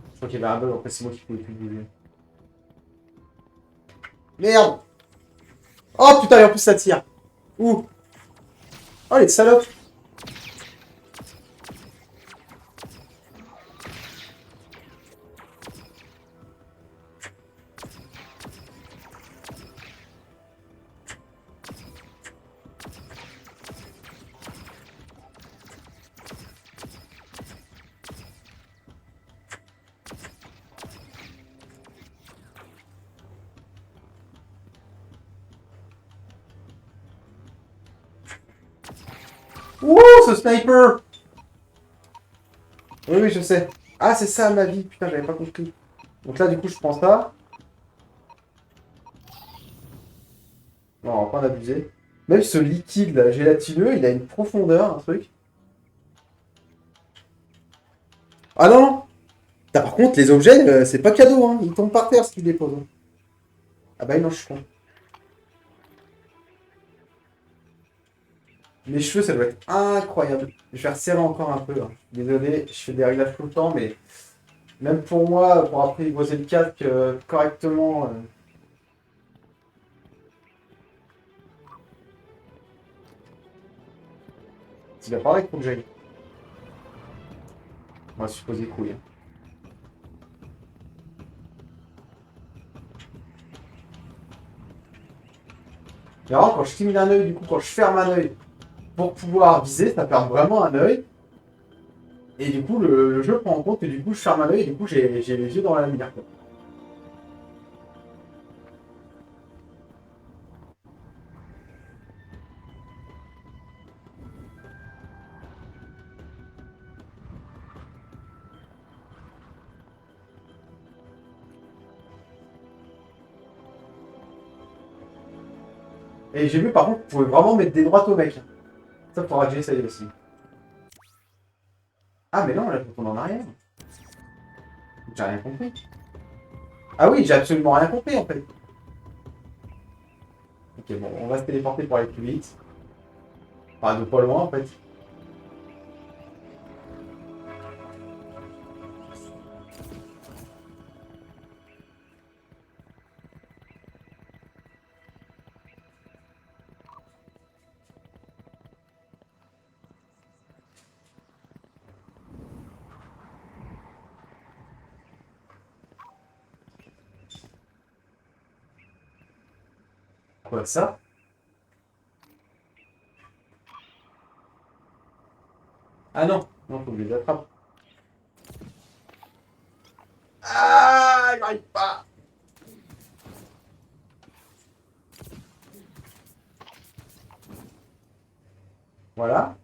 Je crois qu'il y avait un bug, en fait c'est moi qui pouvais plus bouger. Merde! Oh putain, et en plus ça tire! Ouh! Oh les salopes! Ouh, ce sniper! Oui, oui, je sais. Ah, c'est ça ma vie. Putain, j'avais pas compris. Donc là, du coup, je prends ça. Non, on va pas en abuser. Même ce liquide là, gélatineux, il a une profondeur, un truc. Ah non, non. Putain, par contre, les objets, c'est pas cadeau, hein. Ils tombent par terre ce qu'ils déposent. Hein. Ah bah non, je suis con. Mes cheveux, ça doit être incroyable. Je vais resserrer encore un peu. Hein. Désolé, je fais des réglages tout le temps, mais même pour moi, pour apprivoiser le casque correctement. C'est bien pareil qu'il faut que j'aille. On va supposer couille. Hein. Mais alors, quand je cligne un œil, du coup, quand je ferme un œil pour pouvoir viser, ça ferme vraiment un œil. Et du coup, le jeu prend en compte que du coup, je ferme un œil et du coup, j'ai les yeux dans la lumière. Quoi. Et j'ai vu, par contre, vous pouvez vraiment mettre des droites au mec. Ça, faudra que j'essaye aussi. Ah, mais non, là, je retourne en arrière. J'ai rien compris. Ah oui, j'ai absolument rien compris, en fait. Ok, bon, on va se téléporter pour aller plus vite. Enfin, de pas loin, en fait. Quoi, ça? Ah non, non, faut que je les attrape. Ah, j'arrive pas. Voilà.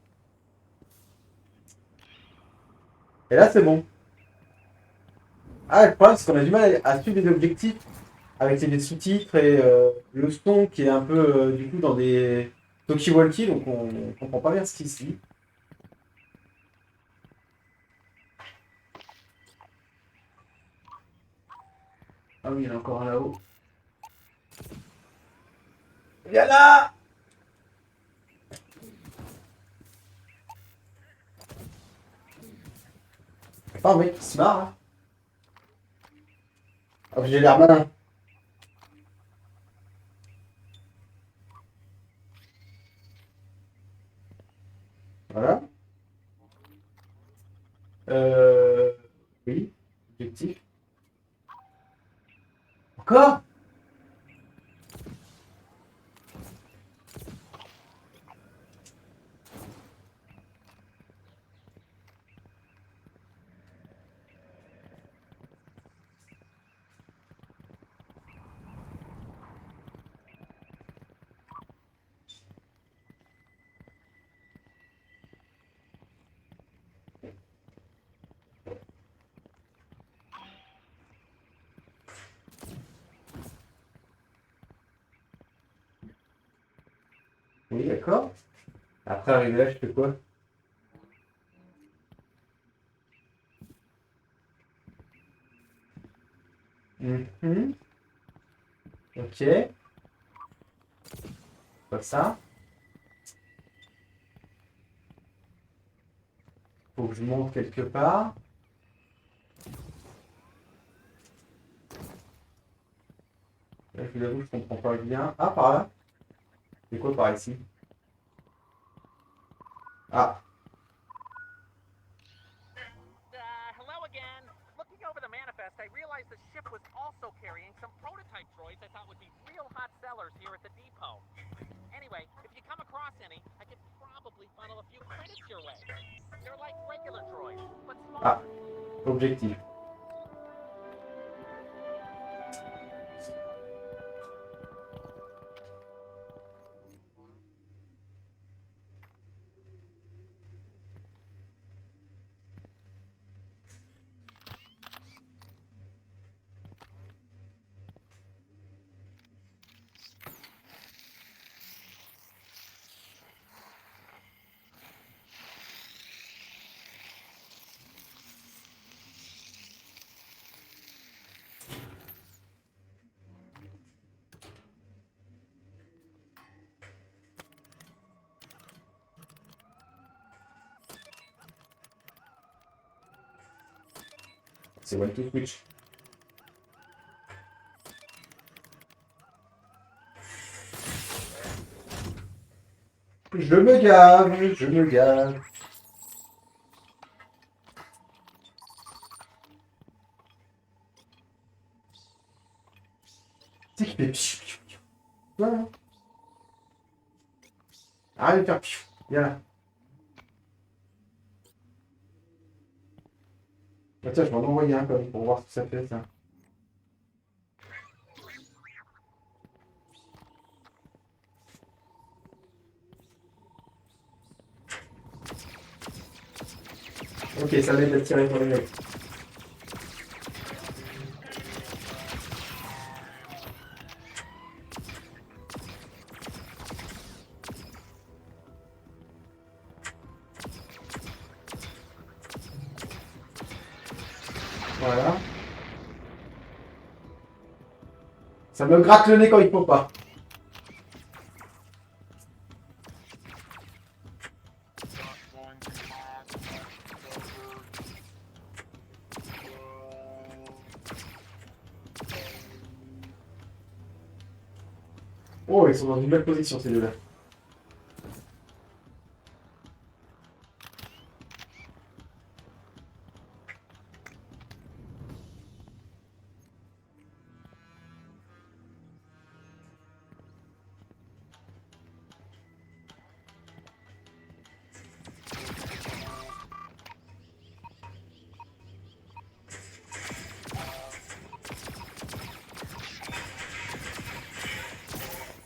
Et là, c'est bon. Ah, le problème, c'est qu'on a du mal à suivre les objectifs avec les sous-titres et le son qui est un peu, du coup, dans des talkie-walkie, donc on comprend pas bien ce qui se dit. Ah oui, il y en a encore un là-haut. Viens là! Pas un mec qui se marre, hein. Ah, j'ai l'air malin. Voilà. Euh... Oui, objectif. Encore? Oui, d'accord. Après, arrivé là, je fais quoi? Mhm. Ok. Comme ça. Faut que je monte quelque part. Là, je vous avoue, je comprends pas bien. Ah, par là. C'est quoi par ici? Ah, Hello again. Looking over the manifest, I realized the ship was also carrying some prototype droids I thought would be real hot sellers here at the depot. Anyway, if you come across any, I could probably funnel a few credits your way. They're like regular droids, but ah, smaller. objectif. C'est one to switch. Je me gave, je me gave. Tu sais qu'il fait pfiou, pfiou, pfiou. Voilà. Arrête de faire pfiou. Viens là. Ah, tiens, je vais en envoyer un quand même pour voir ce que ça fait, ça. Ok, ça m'aide à tirer pour les mecs. Voilà. Ça me gratte le nez quand il faut pas. Oh, ils sont dans une belle position ces deux-là.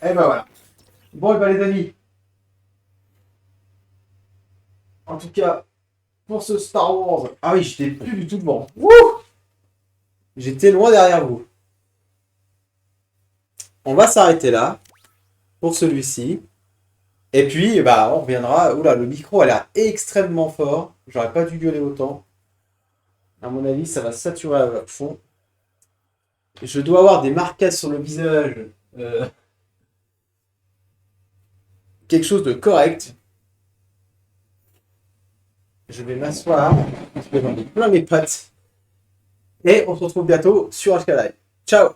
Et ben voilà. Bon, et ben les amis. En tout cas, pour ce Star Wars. Ah oui, j'étais plus du tout devant. Wouh! J'étais loin derrière vous. On va s'arrêter là pour celui-ci. Et puis, bah, on reviendra. Oula, le micro a l'air extrêmement fort. J'aurais pas dû gueuler autant. À mon avis, ça va saturer à fond. Je dois avoir des marquages sur le visage. Quelque chose de correct. Je vais m'asseoir. Je vais j'en ai plein mes pattes. Et on se retrouve bientôt sur HK Live. Ciao!